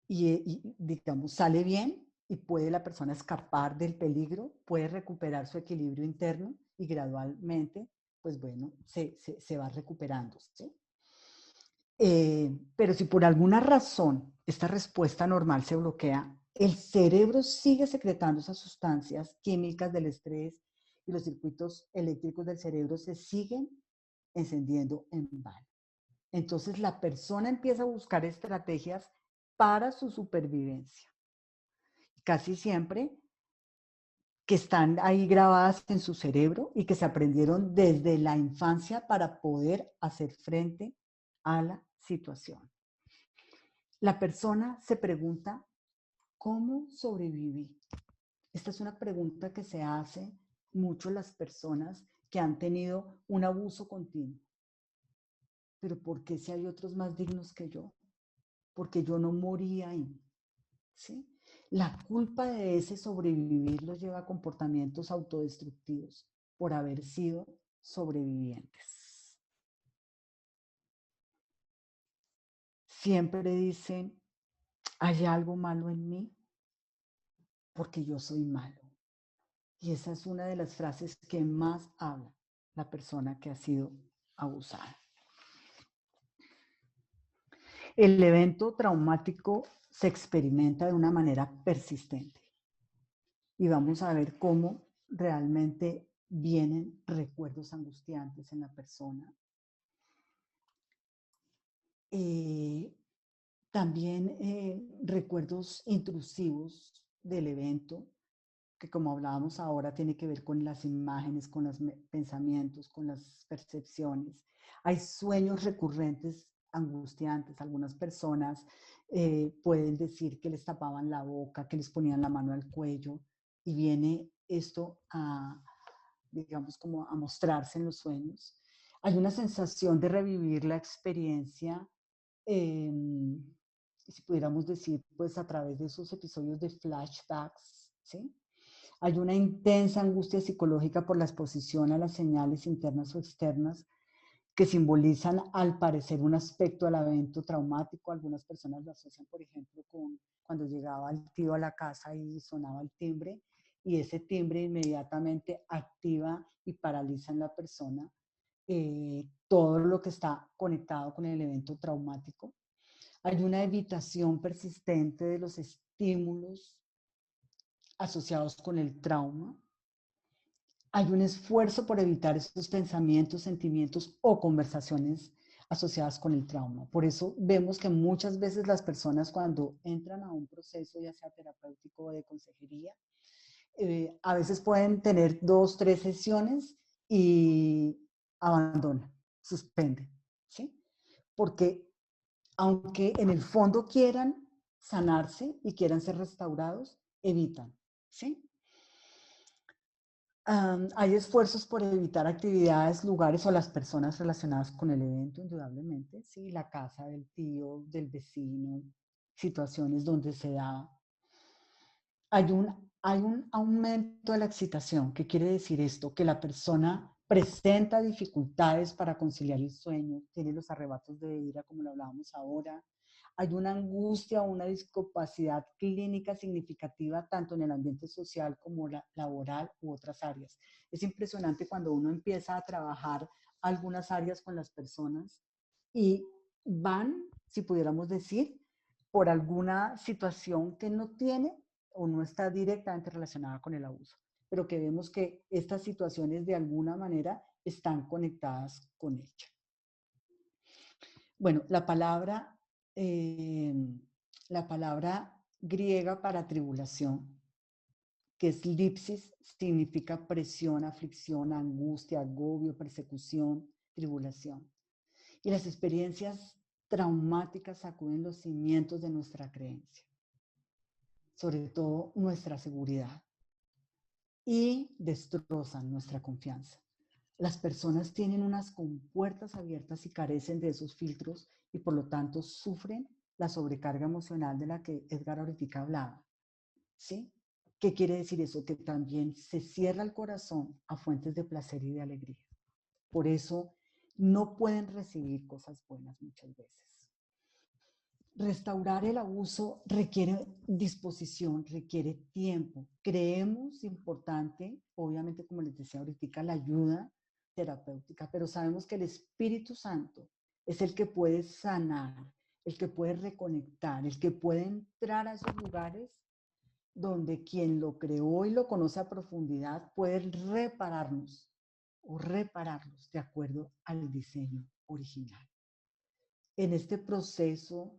digamos, sale bien y puede la persona escapar del peligro, puede recuperar su equilibrio interno y gradualmente, pues bueno, se va recuperando, ¿sí? Pero si por alguna razón esta respuesta normal se bloquea, el cerebro sigue secretando esas sustancias químicas del estrés y los circuitos eléctricos del cerebro se siguen encendiendo en vano. Entonces la persona empieza a buscar estrategias para su supervivencia. Casi siempre que están ahí grabadas en su cerebro y que se aprendieron desde la infancia para poder hacer frente a la situación. La persona se pregunta, ¿cómo sobreviví? Esta es una pregunta que se hace mucho las personas que han tenido un abuso continuo. Pero ¿por qué si hay otros más dignos que yo? porque yo no morí ahí, ¿sí? La culpa de ese sobrevivir los lleva a comportamientos autodestructivos por haber sido sobrevivientes. Siempre dicen, hay algo malo en mí porque yo soy malo. Y esa es una de las frases que más habla la persona que ha sido abusada. El evento traumático se experimenta de una manera persistente y vamos a ver cómo realmente vienen recuerdos angustiantes en la persona. También recuerdos intrusivos del evento, que como hablábamos ahora tiene que ver con las imágenes, con los pensamientos, con las percepciones. Hay sueños recurrentes angustiantes. Algunas personas pueden decir que les tapaban la boca, que les ponían la mano al cuello, y viene esto a, digamos, como a mostrarse en los sueños. Hay una sensación de revivir la experiencia, si pudiéramos decir, pues a través de esos episodios de flashbacks, ¿sí? Hay una intensa angustia psicológica por la exposición a las señales internas o externas que simbolizan, al parecer, un aspecto del evento traumático. Algunas personas lo asocian, por ejemplo, con cuando llegaba el tío a la casa y sonaba el timbre, y ese timbre inmediatamente activa y paraliza en la persona todo lo que está conectado con el evento traumático. Hay una evitación persistente de los estímulos asociados con el trauma. Hay un esfuerzo por evitar esos pensamientos, sentimientos o conversaciones asociadas con el trauma. Por eso vemos que muchas veces las personas cuando entran a un proceso, ya sea terapéutico o de consejería, a veces pueden tener 2, 3 sesiones y abandonan, suspenden, ¿sí? Porque aunque en el fondo quieran sanarse y quieran ser restaurados, evitan, ¿sí? Hay esfuerzos por evitar actividades, lugares o las personas relacionadas con el evento, indudablemente, ¿sí? La casa del tío, del vecino, situaciones donde se da. Hay un aumento de la excitación. ¿Qué quiere decir esto? Que la persona presenta dificultades para conciliar el sueño, tiene los arrebatos de ira, como lo hablábamos ahora. Hay una angustia o una discapacidad clínica significativa tanto en el ambiente social como laboral u otras áreas. Es impresionante cuando uno empieza a trabajar algunas áreas con las personas y van, si pudiéramos decir, por alguna situación que no tiene o no está directamente relacionada con el abuso, pero que vemos que estas situaciones de alguna manera están conectadas con ella. Bueno, la palabra griega para tribulación, que es lipsis, significa presión, aflicción, angustia, agobio, persecución, tribulación. Y las experiencias traumáticas sacuden los cimientos de nuestra creencia, sobre todo nuestra seguridad, y destrozan nuestra confianza. Las personas tienen unas compuertas abiertas y carecen de esos filtros y por lo tanto sufren la sobrecarga emocional de la que Edgar ahorita hablaba, ¿sí? ¿Qué quiere decir eso? Que también se cierra el corazón a fuentes de placer y de alegría. Por eso no pueden recibir cosas buenas muchas veces. Restaurar el abuso requiere disposición, requiere tiempo. Creemos importante, obviamente, como les decía ahorita, la ayuda terapéutica, pero sabemos que el Espíritu Santo es el que puede sanar, el que puede reconectar, el que puede entrar a esos lugares donde quien lo creó y lo conoce a profundidad puede repararnos o repararlos de acuerdo al diseño original. En este proceso,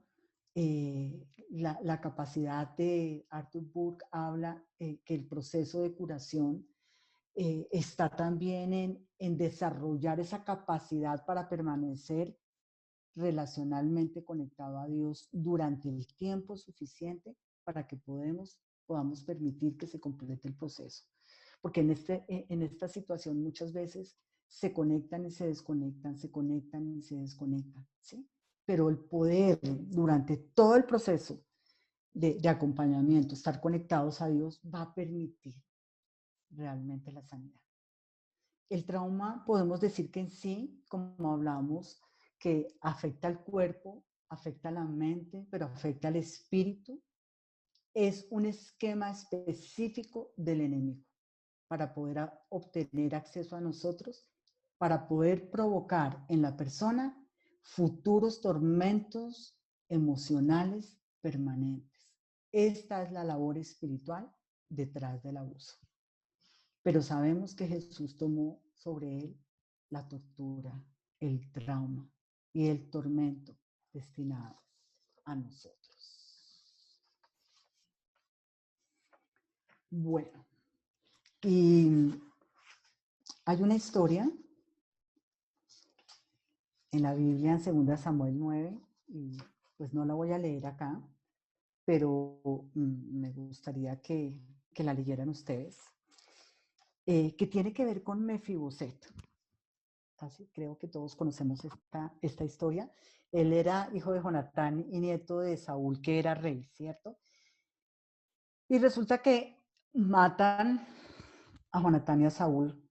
la capacidad de Arthur Burke habla que el proceso de curación está también en desarrollar esa capacidad para permanecer relacionalmente conectado a Dios durante el tiempo suficiente para que podamos permitir que se complete el proceso. Porque en esta situación muchas veces se conectan y se desconectan, se conectan y se desconectan, ¿sí? pero el poder durante todo el proceso de acompañamiento, estar conectados a Dios, va a permitir realmente la sanidad. El trauma, podemos decir que en sí, como hablamos, que afecta al cuerpo, afecta a la mente, pero afecta al espíritu, es un esquema específico del enemigo para poder obtener acceso a nosotros, para poder provocar en la persona futuros tormentos emocionales permanentes. Esta es la labor espiritual detrás del abuso. Pero sabemos que Jesús tomó sobre él la tortura, el trauma y el tormento destinado a nosotros. Bueno, y hay una historia en la Biblia en 2 Samuel 9, y pues no la voy a leer acá, pero me gustaría que la leyeran ustedes, que tiene que ver con Mefiboset. Así, creo que todos conocemos esta historia. Él era hijo de Jonatán y nieto de Saúl, que era rey, ¿cierto? Y resulta que matan a Jonatán y a Saúl.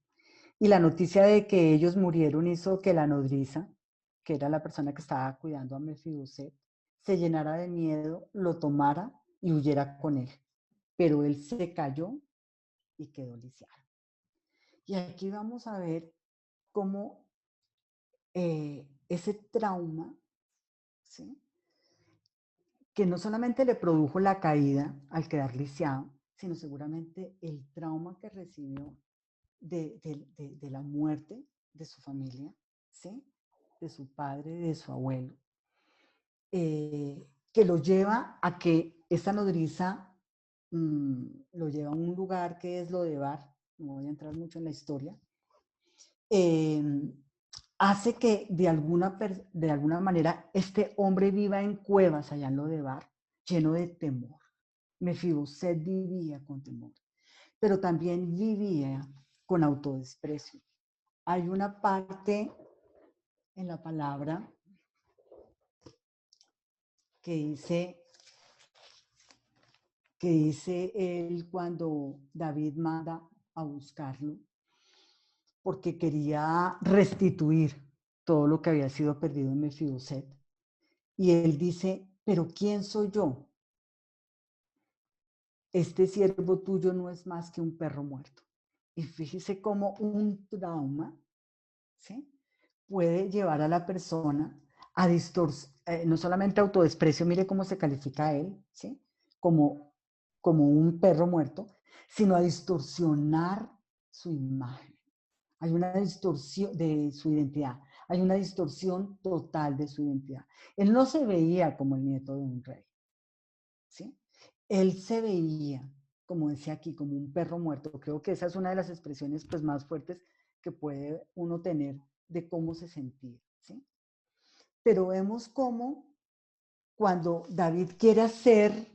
Y la noticia de que ellos murieron hizo que la nodriza, que era la persona que estaba cuidando a Mefiboset, se llenara de miedo, lo tomara y huyera con él. Pero él se cayó y quedó lisiado. Y aquí vamos a ver cómo ese trauma, ¿sí?, que no solamente le produjo la caída al quedar lisiado, sino seguramente el trauma que recibió de la muerte de su familia, ¿sí?, de su padre, de su abuelo, que lo lleva a que esta nodriza lo lleva a un lugar que es Lodebar, no voy a entrar mucho en la historia, hace que de alguna manera este hombre viva en cuevas allá en Lodebar, lleno de temor. Mefiboset vivía con temor, pero también vivía con autodesprecio. Hay una parte en la palabra que dice él cuando David manda a buscarlo, porque quería restituir todo lo que había sido perdido en Mefiboset. Y él dice, pero ¿quién soy yo? Este siervo tuyo no es más que un perro muerto. Y fíjese cómo un trauma, ¿sí?, puede llevar a la persona a no solamente autodesprecio, mire cómo se califica a él, ¿sí?, como un perro muerto, sino a distorsionar su imagen. Hay una distorsión de su identidad, hay una distorsión total de su identidad. Él no se veía como el nieto de un rey, ¿sí? Él se veía, como decía aquí, como un perro muerto. Creo que esa es una de las expresiones pues, más fuertes que puede uno tener de cómo se sentía, ¿sí? Pero vemos cómo cuando David quiere hacer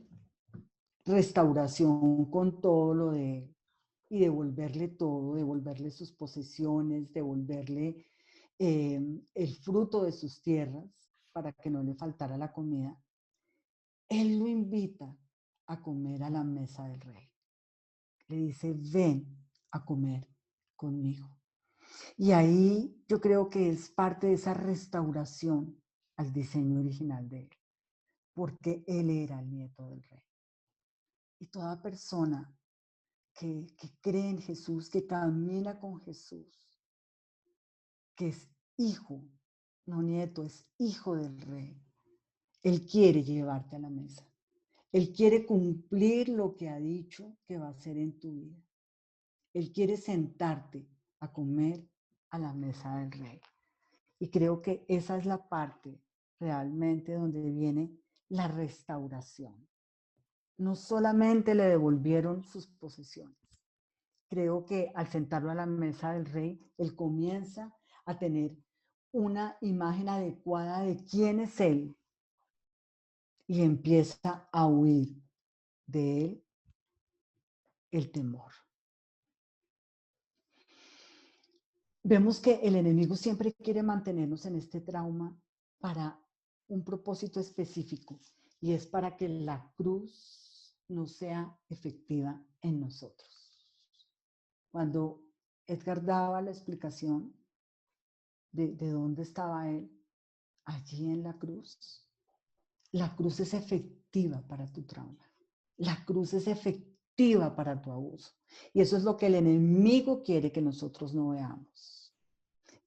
restauración con todo lo de él y devolverle todo, devolverle sus posesiones, devolverle el fruto de sus tierras para que no le faltara la comida, él lo invita a comer a la mesa del rey. Le dice, ven a comer conmigo. Y ahí yo creo que es parte de esa restauración al diseño original de él, porque él era el nieto del rey. Y toda persona que cree en Jesús, que camina con Jesús, que es hijo, no nieto, es hijo del rey, él quiere llevarte a la mesa. Él quiere cumplir lo que ha dicho que va a hacer en tu vida. Él quiere sentarte a comer a la mesa del rey. Y creo que esa es la parte realmente donde viene la restauración. No solamente le devolvieron sus posesiones. Creo que al sentarlo a la mesa del rey, él comienza a tener una imagen adecuada de quién es él y empieza a huir de él el temor. Vemos que el enemigo siempre quiere mantenernos en este trauma para un propósito específico y es para que la cruz no sea efectiva en nosotros. Cuando Edgar daba la explicación de dónde estaba él, allí en la cruz es efectiva para tu trauma. La cruz es efectiva para tu abuso. Y eso es lo que el enemigo quiere que nosotros no veamos.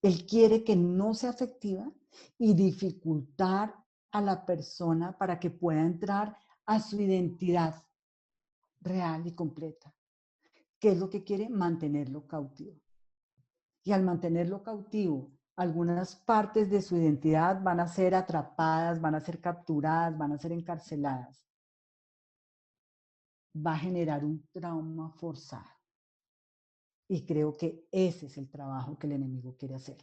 Él quiere que no sea efectiva y dificultar a la persona para que pueda entrar a su identidad real y completa. ¿Qué es lo que quiere? Mantenerlo cautivo. Y al mantenerlo cautivo, algunas partes de su identidad van a ser atrapadas, van a ser capturadas, van a ser encarceladas. Va a generar un trauma forzado. Y creo que ese es el trabajo que el enemigo quiere hacer.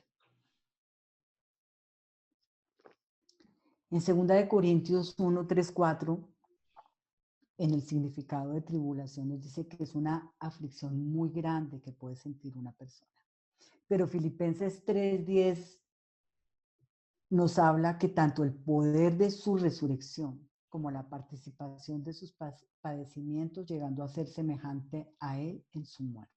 En 2 Corintios 1, 3, 4, en el significado de tribulación nos dice que es una aflicción muy grande que puede sentir una persona. Pero Filipenses 3, 10 nos habla que tanto el poder de su resurrección como la participación de sus padecimientos, llegando a ser semejante a él en su muerte.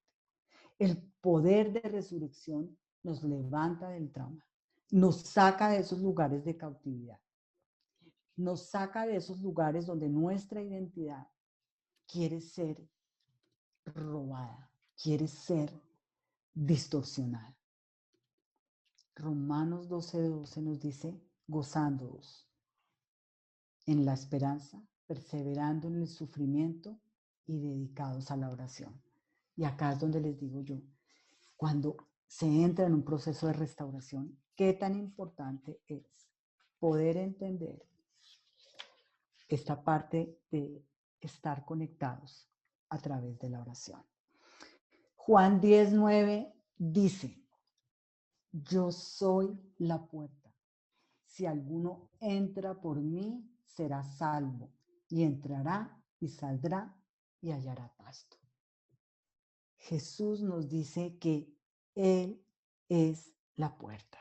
El poder de resurrección nos levanta del trauma, nos saca de esos lugares de cautividad, nos saca de esos lugares donde nuestra identidad quiere ser robada, quiere ser distorsionada. Romanos 12:12 nos dice, gozándoos en la esperanza, perseverando en el sufrimiento y dedicados a la oración. Y acá es donde les digo yo, cuando se entra en un proceso de restauración, qué tan importante es poder entender esta parte de estar conectados a través de la oración. Juan 10:9 dice, yo soy la puerta. Si alguno entra por mí, será salvo, y entrará y saldrá y hallará pasto. Jesús nos dice que Él es la puerta.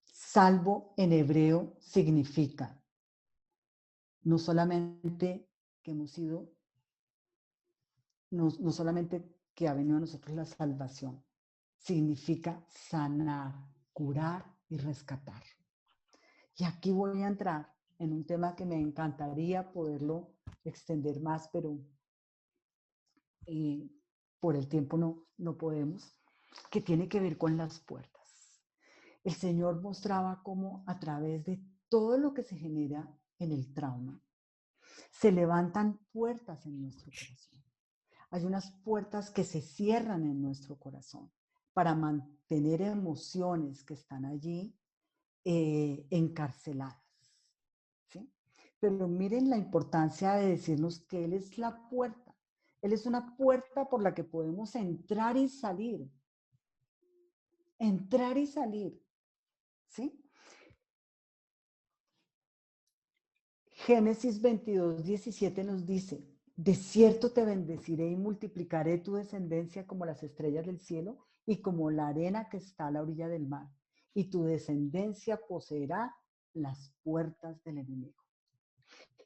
Salvo en hebreo significa no solamente que hemos sido, no solamente que ha venido a nosotros la salvación, significa sanar, curar y rescatar. Y aquí voy a entrar en un tema que me encantaría poderlo extender más, pero por el tiempo no podemos, que tiene que ver con las puertas. El Señor mostraba cómo a través de todo lo que se genera en el trauma, se levantan puertas en nuestro corazón. Hay unas puertas que se cierran en nuestro corazón para mantener emociones que están allí encarceladas. ¿Sí? Pero miren la importancia de decirnos que Él es la puerta. Él es una puerta por la que podemos entrar y salir. Entrar y salir. ¿Sí? Génesis 22:17 nos dice, de cierto te bendeciré y multiplicaré tu descendencia como las estrellas del cielo y como la arena que está a la orilla del mar. Y tu descendencia poseerá las puertas del enemigo.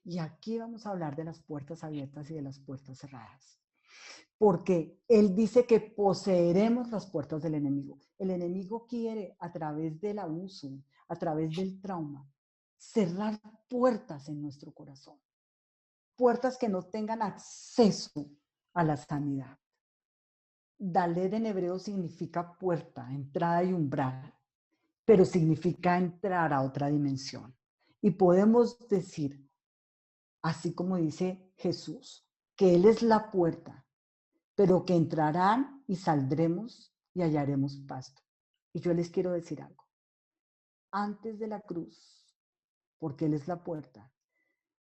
Y aquí vamos a hablar de las puertas abiertas y de las puertas cerradas. Porque Él dice que poseeremos las puertas del enemigo. El enemigo quiere, a través del abuso, a través del trauma, cerrar puertas en nuestro corazón. Puertas que no tengan acceso a la sanidad. Daled en hebreo significa puerta, entrada y umbral, pero significa entrar a otra dimensión. Y podemos decir, así como dice Jesús, que Él es la puerta, pero que entrarán y saldremos y hallaremos pasto. Y yo les quiero decir algo. Antes de la cruz, porque Él es la puerta,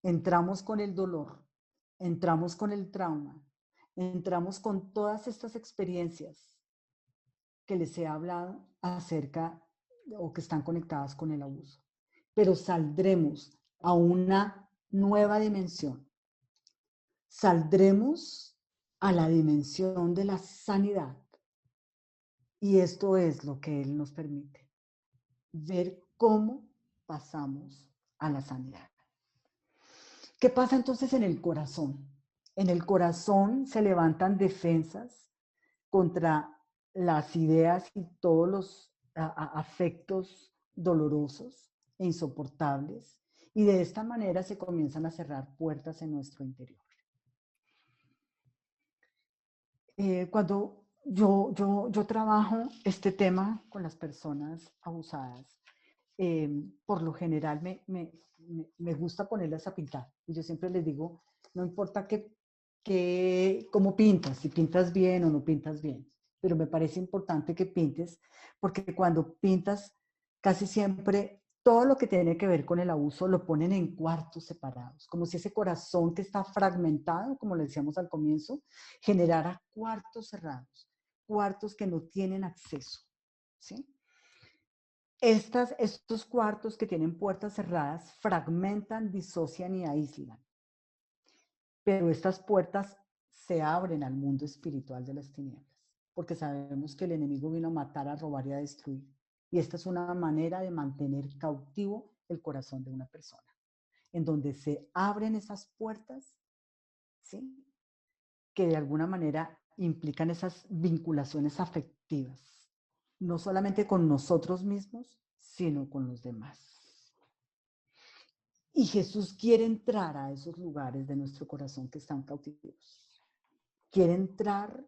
entramos con el dolor, entramos con el trauma, entramos con todas estas experiencias que les he hablado acerca o que están conectadas con el abuso. Pero saldremos a una nueva dimensión. Saldremos a la dimensión de la sanidad. Y esto es lo que Él nos permite. Ver cómo pasamos a la sanidad. ¿Qué pasa entonces en el corazón? En el corazón se levantan defensas contra las ideas y todos los afectos dolorosos e insoportables, y de esta manera se comienzan a cerrar puertas en nuestro interior. Cuando yo trabajo este tema con las personas abusadas, por lo general me gusta ponerlas a pintar. Y yo siempre les digo, no importa cómo pintas, si pintas bien o no pintas bien, pero me parece importante que pintes, porque cuando pintas, casi siempre todo lo que tiene que ver con el abuso lo ponen en cuartos separados, como si ese corazón que está fragmentado, como le decíamos al comienzo, generara cuartos cerrados, cuartos que no tienen acceso, ¿sí? Estos cuartos que tienen puertas cerradas fragmentan, disocian y aíslan. Pero estas puertas se abren al mundo espiritual de las tinieblas, porque sabemos que el enemigo vino a matar, a robar y a destruir. Y esta es una manera de mantener cautivo el corazón de una persona, en donde se abren esas puertas, ¿sí?, que de alguna manera implican esas vinculaciones afectivas, no solamente con nosotros mismos, sino con los demás. Y Jesús quiere entrar a esos lugares de nuestro corazón que están cautivos. Quiere entrar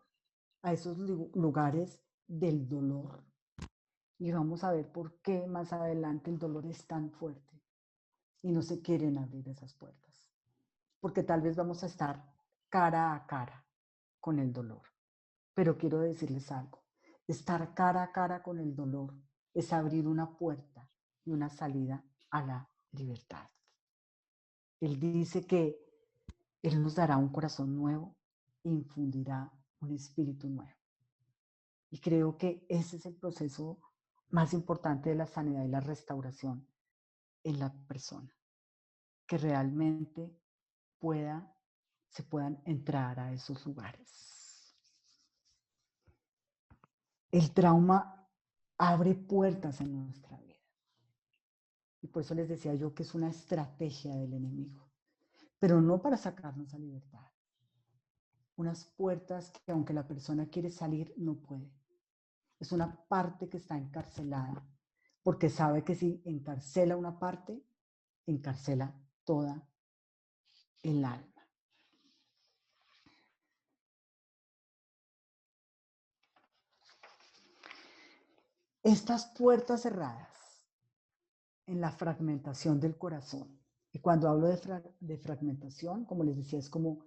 a esos lugares del dolor. Y vamos a ver por qué más adelante el dolor es tan fuerte y no se quieren abrir esas puertas. Porque tal vez vamos a estar cara a cara con el dolor. Pero quiero decirles algo. Estar cara a cara con el dolor es abrir una puerta y una salida a la libertad. Él dice que Él nos dará un corazón nuevo e infundirá un espíritu nuevo. Y creo que ese es el proceso más importante de la sanidad y la restauración en la persona. Que realmente se puedan entrar a esos lugares. El trauma abre puertas en nuestra vida. Y por eso les decía yo que es una estrategia del enemigo. Pero no para sacarnos a libertad. Unas puertas que aunque la persona quiere salir, no puede. Es una parte que está encarcelada, porque sabe que si encarcela una parte, encarcela toda el alma. Estas puertas cerradas en la fragmentación del corazón, y cuando hablo de fragmentación, como les decía, es como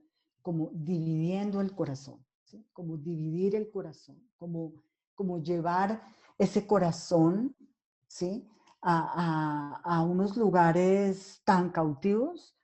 dividiendo el corazón, ¿sí? Como dividir el corazón, como llevar ese corazón, ¿sí?, a unos lugares tan cautivos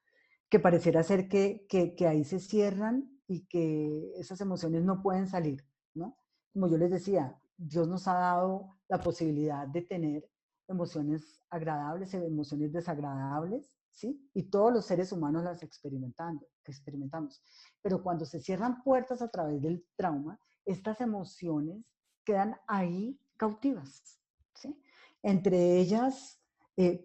que pareciera ser que ahí se cierran y que esas emociones no pueden salir, ¿no? Como yo les decía, Dios nos ha dado la posibilidad de tener emociones agradables y emociones desagradables, ¿sí? Y todos los seres humanos las experimentamos. Pero cuando se cierran puertas a través del trauma, estas emociones quedan ahí cautivas, ¿sí? Entre ellas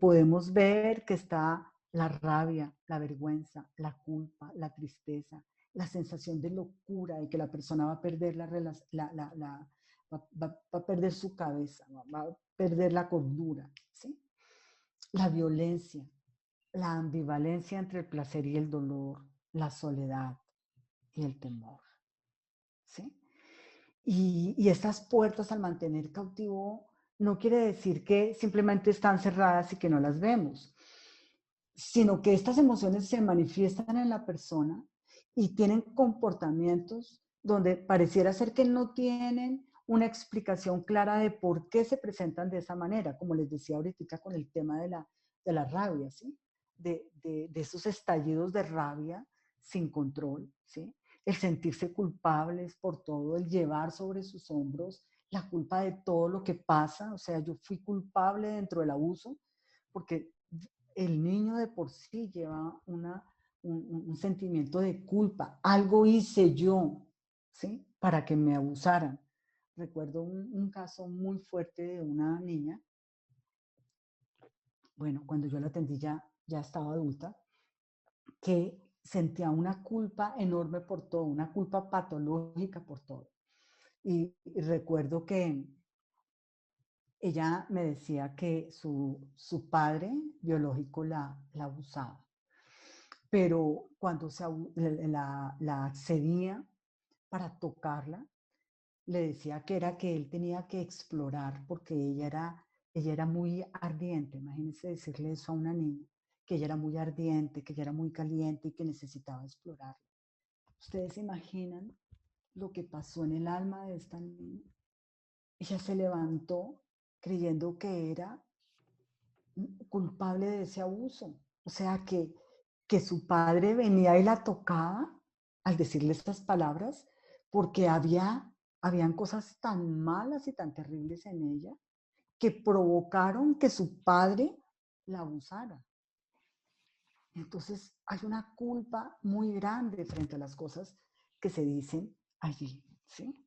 podemos ver que está la rabia, la vergüenza, la culpa, la tristeza, la sensación de locura, de que la persona va a perder va a perder su cabeza, va a perder la cordura, ¿sí? La violencia, la ambivalencia entre el placer y el dolor, la soledad y el temor, ¿sí? Y estas puertas al mantener cautivo no quiere decir que simplemente están cerradas y que no las vemos, sino que estas emociones se manifiestan en la persona y tienen comportamientos donde pareciera ser que no tienen una explicación clara de por qué se presentan de esa manera, como les decía ahorita con el tema de la rabia, ¿sí? De esos estallidos de rabia sin control, ¿sí? El sentirse culpables por todo, el llevar sobre sus hombros la culpa de todo lo que pasa, o sea, yo fui culpable dentro del abuso, porque el niño de por sí lleva un sentimiento de culpa. Algo hice yo, ¿sí?, para que me abusaran. Recuerdo un caso muy fuerte de una niña bueno, cuando yo la atendí ya estaba adulta, que sentía una culpa enorme por todo, una culpa patológica por todo. Y recuerdo que ella me decía que su padre biológico la abusaba, pero cuando la accedía para tocarla, le decía que era que él tenía que explorar porque ella era muy ardiente. Imagínense decirle eso a una niña, que ella era muy ardiente, que ella era muy caliente y que necesitaba explorar. ¿Ustedes se imaginan lo que pasó en el alma de esta niña? Ella se levantó creyendo que era culpable de ese abuso. O sea, que su padre venía y la tocaba al decirle estas palabras porque habían cosas tan malas y tan terribles en ella que provocaron que su padre la abusara. Entonces hay una culpa muy grande frente a las cosas que se dicen allí, ¿sí?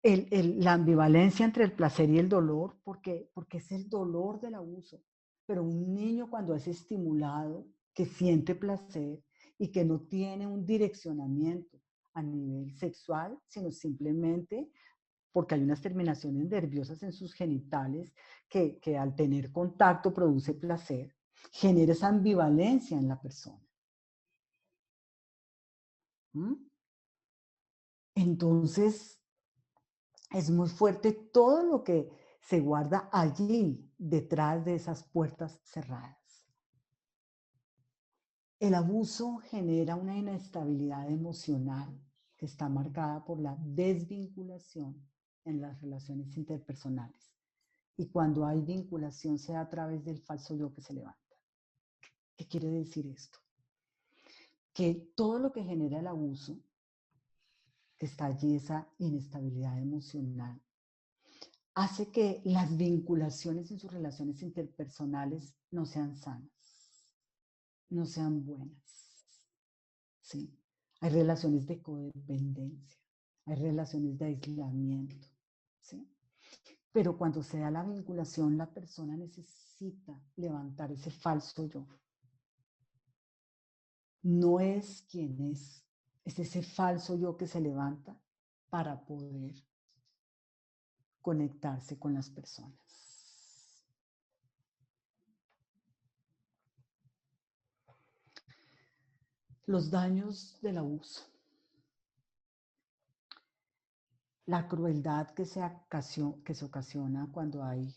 La ambivalencia entre el placer y el dolor, porque es el dolor del abuso. Pero un niño cuando es estimulado, que siente placer y que no tiene un direccionamiento a nivel sexual, sino simplemente porque hay unas terminaciones nerviosas en sus genitales que al tener contacto produce placer, genera esa ambivalencia en la persona. ¿Mm? Entonces, es muy fuerte todo lo que se guarda allí, detrás de esas puertas cerradas. El abuso genera una inestabilidad emocional que está marcada por la desvinculación en las relaciones interpersonales. Y cuando hay vinculación se da a través del falso yo que se levanta. ¿Qué quiere decir esto? Que todo lo que genera el abuso, que está allí esa inestabilidad emocional, hace que las vinculaciones en sus relaciones interpersonales no sean sanas, no sean buenas. ¿Sí? Hay relaciones de codependencia, hay relaciones de aislamiento. ¿Sí? Pero cuando se da la vinculación, la persona necesita levantar ese falso yo. No es quien es ese falso yo que se levanta para poder conectarse con las personas. Los daños del abuso. La crueldad que se ocasiona cuando hay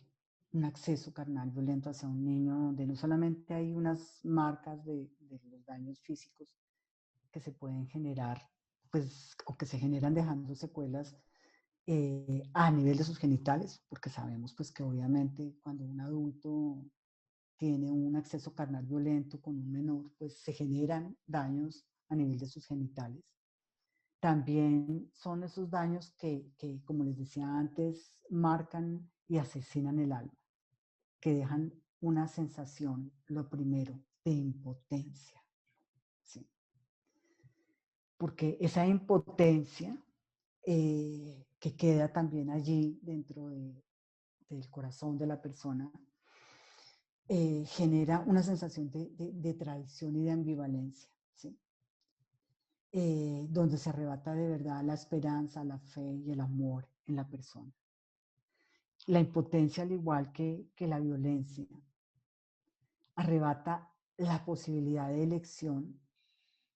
un acceso carnal violento hacia un niño, donde no solamente hay unas marcas de los daños físicos que se pueden generar, pues, o que se generan dejando secuelas a nivel de sus genitales, porque sabemos pues que obviamente cuando un adulto tiene un acceso carnal violento con un menor, pues se generan daños a nivel de sus genitales. También son esos daños que, como les decía antes, marcan y asesinan el alma, que dejan una sensación, lo primero, de impotencia. ¿Sí? Porque esa impotencia que queda también allí dentro del corazón de la persona, genera una sensación de traición y de ambivalencia, ¿sí? Donde se arrebata de verdad la esperanza, la fe y el amor en la persona. La impotencia, al igual que la violencia, arrebata la posibilidad de elección,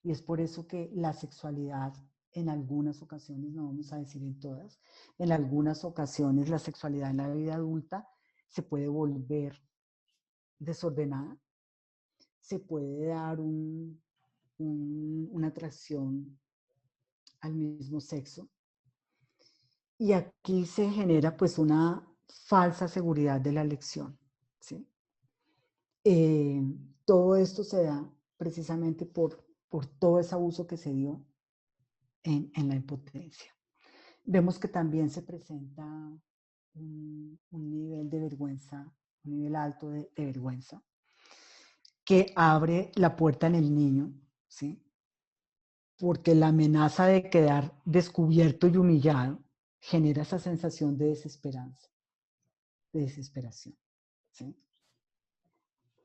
y es por eso que la sexualidad en algunas ocasiones, no vamos a decir en todas, en algunas ocasiones la sexualidad en la vida adulta se puede volver desordenada, se puede dar una atracción al mismo sexo, y aquí se genera pues una falsa seguridad de la elección, ¿sí? Todo esto se da precisamente por todo ese abuso que se dio en la impotencia. Vemos que también se presenta un nivel de vergüenza, un nivel alto de vergüenza, que abre la puerta en el niño, ¿sí? Porque la amenaza de quedar descubierto y humillado genera esa sensación de desesperanza, de desesperación, ¿sí?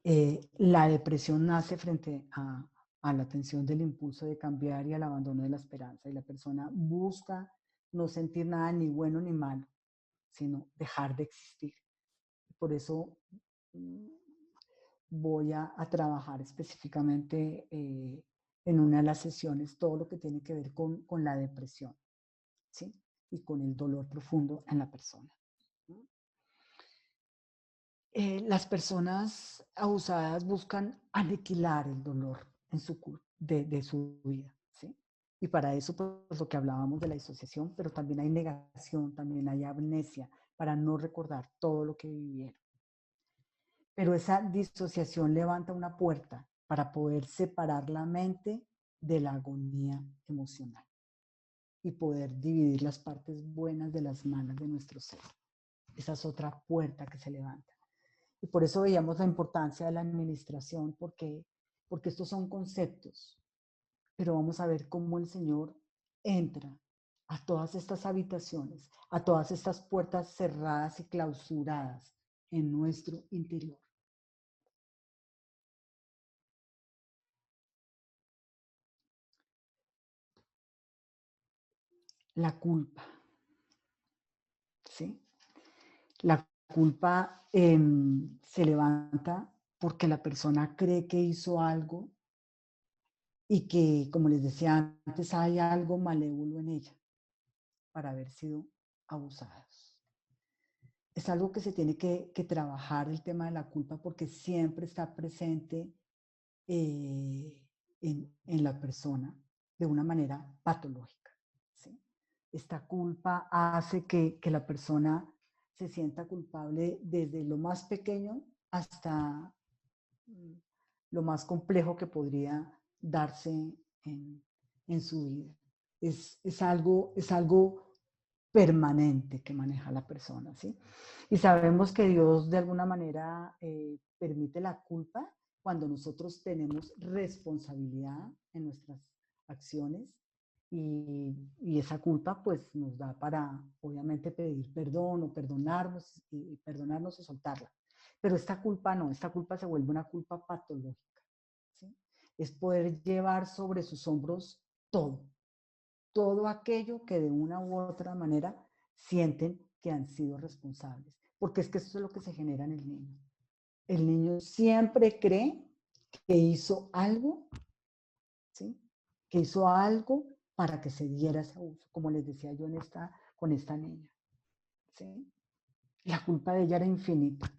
La depresión nace frente a la tensión del impulso de cambiar y al abandono de la esperanza. Y la persona busca no sentir nada ni bueno ni malo, sino dejar de existir. Por eso voy a trabajar específicamente en una de las sesiones todo lo que tiene que ver con la depresión, ¿sí? Y con el dolor profundo en la persona. Las personas abusadas buscan aniquilar el dolor en de su vida, ¿sí? Y para eso, pues lo que hablábamos de la disociación, pero también hay negación, también hay amnesia, para no recordar todo lo que vivieron. Pero esa disociación levanta una puerta para poder separar la mente de la agonía emocional y poder dividir las partes buenas de las malas de nuestro ser. Esa es otra puerta que se levanta. Y por eso veíamos la importancia de la administración, porque estos son conceptos, pero vamos a ver cómo el Señor entra a todas estas habitaciones, a todas estas puertas cerradas y clausuradas en nuestro interior. La culpa, ¿sí? La culpa se levanta porque la persona cree que hizo algo y que, como les decía antes, hay algo malévolo en ella para haber sido abusados. Es algo que se tiene que trabajar el tema de la culpa porque siempre está presente en la persona de una manera patológica, ¿sí? Esta culpa hace que la persona se sienta culpable desde lo más pequeño hasta lo más complejo que podría darse en su vida. Es algo permanente que maneja la persona, ¿sí? Y sabemos que Dios de alguna manera permite la culpa cuando nosotros tenemos responsabilidad en nuestras acciones y esa culpa pues nos da para obviamente pedir perdón o perdonarnos o soltarla. Pero esta culpa no, esta culpa se vuelve una culpa patológica, ¿sí? Es poder llevar sobre sus hombros todo aquello que de una u otra manera sienten que han sido responsables. Porque es que eso es lo que se genera en el niño. El niño siempre cree que hizo algo, ¿sí? Que hizo algo para que se diera ese abuso, como les decía yo con esta niña, ¿sí? La culpa de ella era infinita,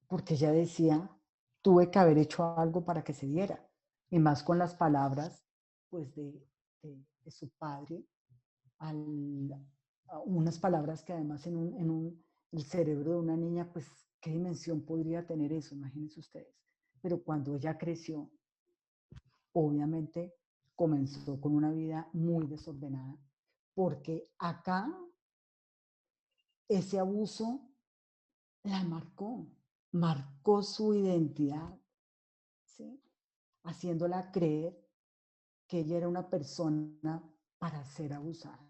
porque ella decía, tuve que haber hecho algo para que se diera, y más con las palabras, pues, de su padre, unas palabras que además el cerebro de una niña, pues, ¿qué dimensión podría tener eso? Imagínense ustedes. Pero cuando ella creció, obviamente comenzó con una vida muy desordenada, porque acá ese abuso la marcó su identidad, ¿sí? Haciéndola creer que ella era una persona para ser abusada,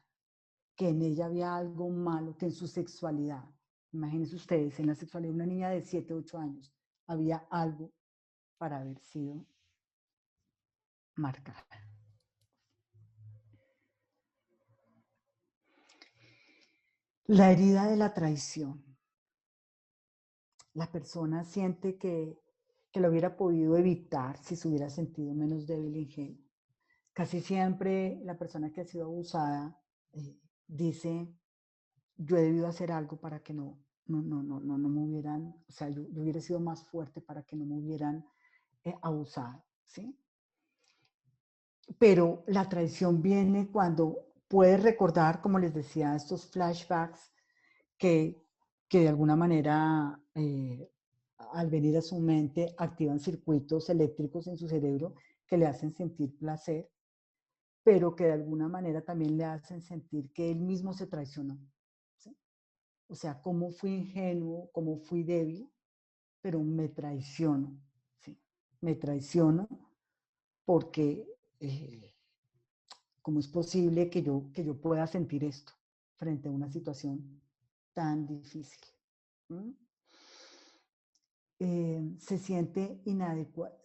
que en ella había algo malo, que en su sexualidad, imagínense ustedes, en la sexualidad de una niña de 7, 8 años, había algo para haber sido marcada. La herida de la traición. La persona siente que lo hubiera podido evitar si se hubiera sentido menos débil e ingenuo. Casi siempre la persona que ha sido abusada dice, yo he debido hacer algo para que no me hubieran, o sea, yo hubiera sido más fuerte para que no me hubieran abusado, ¿sí? Pero la traición viene cuando puedes recordar, como les decía, estos flashbacks que de alguna manera al venir a su mente activan circuitos eléctricos en su cerebro que le hacen sentir placer, pero que de alguna manera también le hacen sentir que él mismo se traicionó, ¿sí? O sea, cómo fui ingenuo, cómo fui débil, pero me traiciono, ¿sí? Me traiciono porque ¿cómo es posible que yo pueda sentir esto frente a una situación tan difícil? ¿Mm? se siente inadecuado,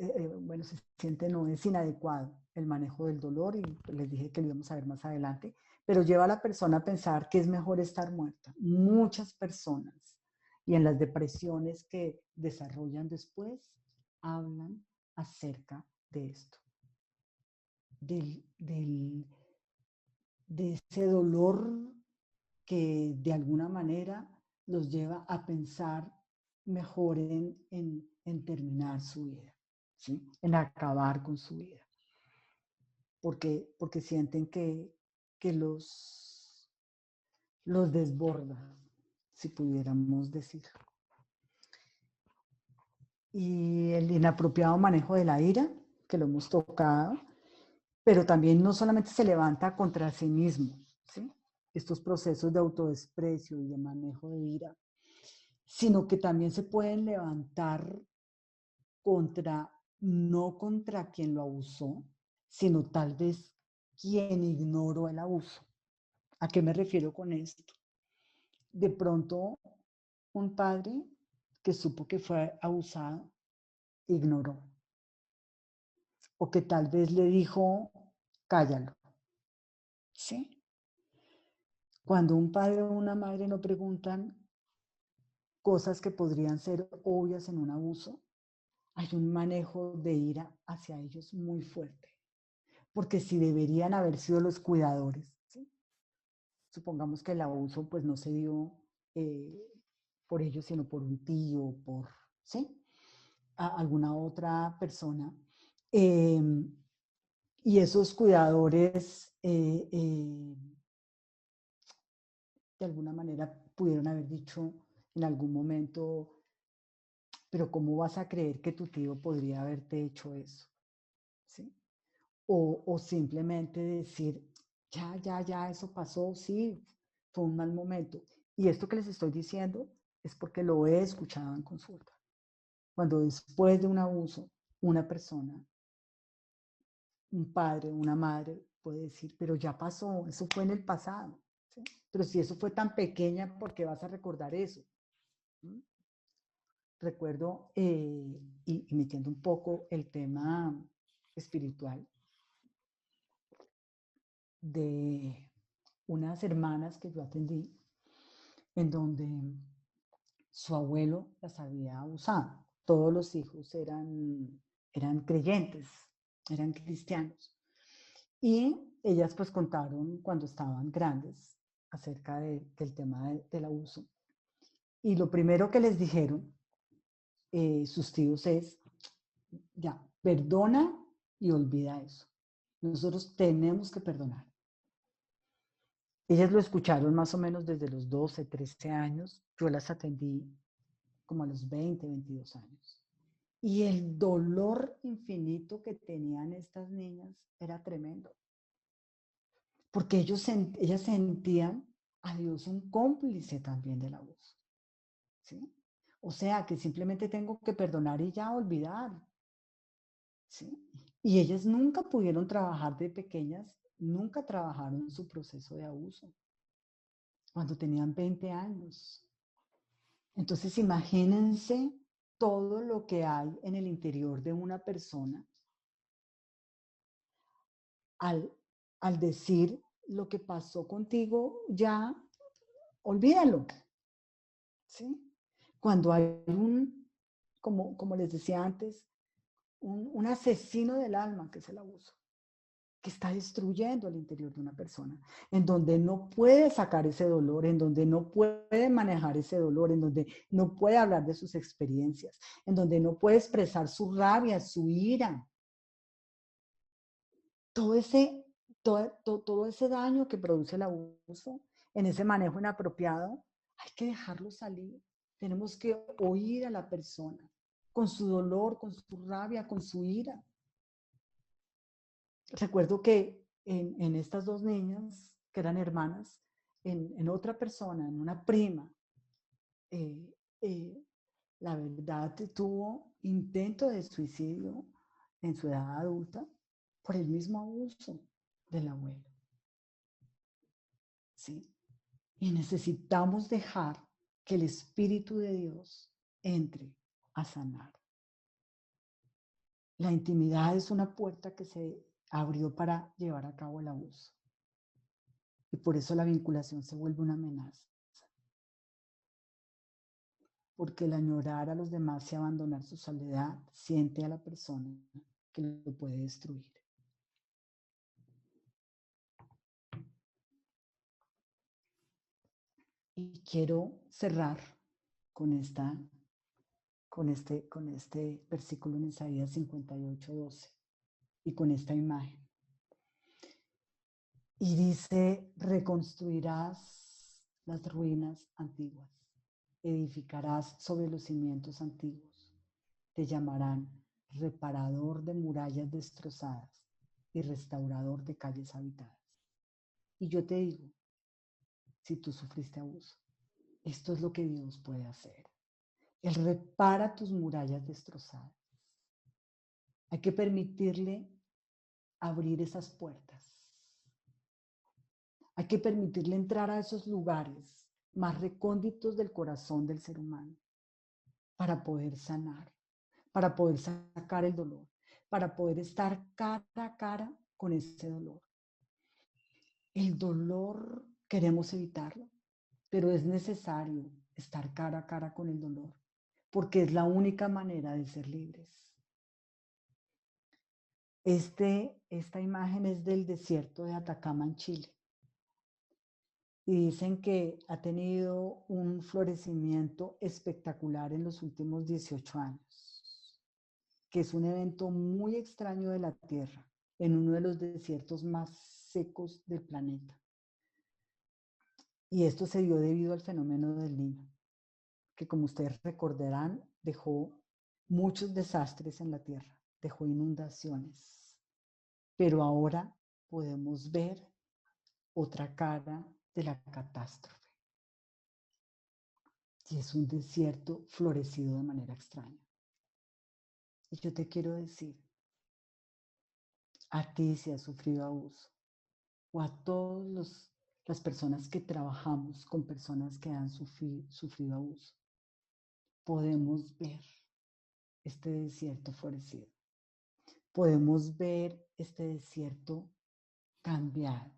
bueno, se siente no es inadecuado el manejo del dolor y les dije que lo íbamos a ver más adelante, pero lleva a la persona a pensar que es mejor estar muerta. Muchas personas y en las depresiones que desarrollan después hablan acerca de esto, de ese dolor que de alguna manera los lleva a pensar mejor en terminar su vida, ¿sí? En acabar con su vida, porque sienten que los desborda, si pudiéramos decirlo. Y el inapropiado manejo de la ira, que lo hemos tocado, pero también no solamente se levanta contra sí mismo, ¿sí? Estos procesos de autodesprecio y de manejo de ira, sino que también se pueden levantar contra, no contra quien lo abusó, sino tal vez quien ignoró el abuso. ¿A qué me refiero con esto? De pronto, un padre que supo que fue abusado, ignoró. O que tal vez le dijo, cállalo. ¿Sí? Cuando un padre o una madre no preguntan cosas que podrían ser obvias en un abuso, hay un manejo de ira hacia ellos muy fuerte. Porque si deberían haber sido los cuidadores, ¿sí? Supongamos que el abuso pues no se dio por ellos, sino por un tío, por, ¿sí? Alguna otra persona. Y esos cuidadores de alguna manera pudieron haber dicho en algún momento, pero ¿cómo vas a creer que tu tío podría haberte hecho eso? ¿Sí? O simplemente decir, ya, eso pasó, sí, fue un mal momento. Y esto que les estoy diciendo es porque lo he escuchado en consulta. Cuando después de un abuso, una persona, un padre, una madre, puede decir, pero ya pasó, eso fue en el pasado. ¿Sí? Pero si eso fue tan pequeña, ¿por qué vas a recordar eso? ¿Sí? Recuerdo, y metiendo un poco el tema espiritual, de unas hermanas que yo atendí, en donde su abuelo las había abusado. Todos los hijos eran creyentes, eran cristianos. Y ellas pues contaron cuando estaban grandes acerca del tema del abuso. Y lo primero que les dijeron sus tíos es, ya, perdona y olvida eso. Nosotros tenemos que perdonar. Ellas lo escucharon más o menos desde los 12, 13 años. Yo las atendí como a los 20, 22 años. Y el dolor infinito que tenían estas niñas era tremendo. Porque ellas sentían a Dios un cómplice también del abuso. ¿Sí? O sea, que simplemente tengo que perdonar y ya olvidar. ¿Sí? Y ellas nunca pudieron trabajar de pequeñas, nunca trabajaron su proceso de abuso. Cuando tenían 20 años. Entonces, imagínense todo lo que hay en el interior de una persona al decir lo que pasó contigo, ya olvídalo. ¿Sí? Cuando hay como les decía antes, un asesino del alma, que es el abuso, que está destruyendo el interior de una persona, en donde no puede sacar ese dolor, en donde no puede manejar ese dolor, en donde no puede hablar de sus experiencias, en donde no puede expresar su rabia, su ira. Todo ese daño que produce el abuso, en ese manejo inapropiado, hay que dejarlo salir. Tenemos que oír a la persona con su dolor, con su rabia, con su ira. Recuerdo que en estas dos niñas, que eran hermanas, en otra persona, en una prima, eh, eh, la verdad tuvo intento de suicidio en su edad adulta por el mismo abuso del abuelo. ¿Sí? Y necesitamos dejar que el Espíritu de Dios entre a sanar. La intimidad es una puerta que se abrió para llevar a cabo el abuso. Y por eso la vinculación se vuelve una amenaza. Porque el añorar a los demás y abandonar su soledad siente a la persona que lo puede destruir. Y quiero cerrar con este versículo en Isaías 58:12 y con esta imagen. Y dice, reconstruirás las ruinas antiguas, edificarás sobre los cimientos antiguos, te llamarán reparador de murallas destrozadas y restaurador de calles habitadas. Y yo te digo, si tú sufriste abuso, esto es lo que Dios puede hacer. Él repara tus murallas destrozadas. Hay que permitirle abrir esas puertas. Hay que permitirle entrar a esos lugares más recónditos del corazón del ser humano para poder sanar, para poder sacar el dolor, para poder estar cara a cara con ese dolor. El dolor queremos evitarlo, pero es necesario estar cara a cara con el dolor, porque es la única manera de ser libres. Esta imagen es del desierto de Atacama en Chile. Y dicen que ha tenido un florecimiento espectacular en los últimos 18 años, que es un evento muy extraño de la Tierra, en uno de los desiertos más secos del planeta. Y esto se dio debido al fenómeno del Niño, que como ustedes recordarán, dejó muchos desastres en la Tierra, dejó inundaciones. Pero ahora podemos ver otra cara de la catástrofe. Y es un desierto florecido de manera extraña. Y yo te quiero decir, a ti si has sufrido abuso, o a todas las personas que trabajamos con personas que han sufrido abuso, podemos ver este desierto florecido. Podemos ver este desierto cambiado,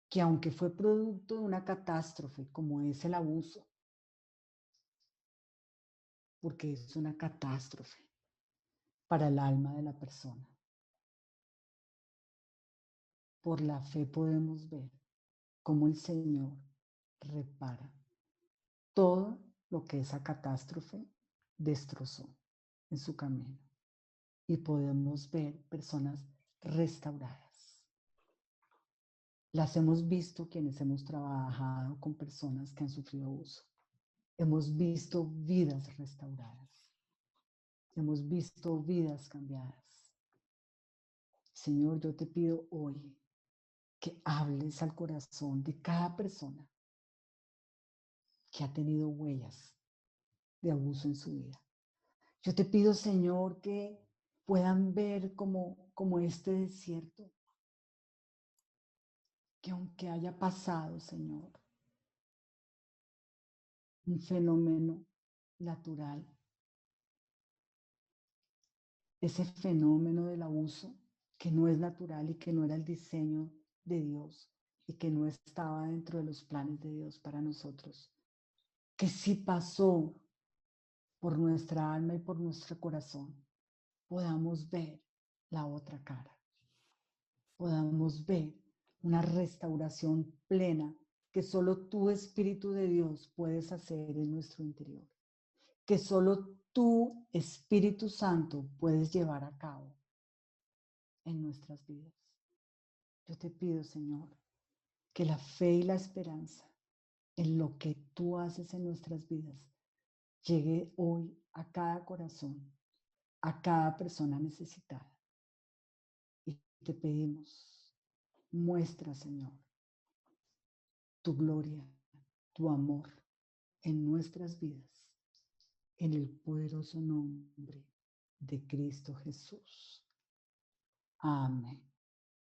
que aunque fue producto de una catástrofe como es el abuso, porque es una catástrofe para el alma de la persona. Por la fe podemos ver cómo el Señor repara todo lo que esa catástrofe destrozó en su camino. Y podemos ver personas restauradas. Las hemos visto quienes hemos trabajado con personas que han sufrido abuso. Hemos visto vidas restauradas. Hemos visto vidas cambiadas. Señor, yo te pido hoy que hables al corazón de cada persona que ha tenido huellas de abuso en su vida. Yo te pido, Señor, que puedan ver como este desierto, que aunque haya pasado, Señor, un fenómeno natural, ese fenómeno del abuso que no es natural y que no era el diseño de Dios y que no estaba dentro de los planes de Dios para nosotros, que sí pasó por nuestra alma y por nuestro corazón, podamos ver la otra cara, podamos ver una restauración plena que solo tú, Espíritu de Dios, puedes hacer en nuestro interior, que solo tú, Espíritu Santo, puedes llevar a cabo en nuestras vidas. Yo te pido, Señor, que la fe y la esperanza en lo que tú haces en nuestras vidas llegue hoy a cada corazón, a cada persona necesitada. Y te pedimos, muestra, Señor, tu gloria, tu amor en nuestras vidas, en el poderoso nombre de Cristo Jesús. Amén.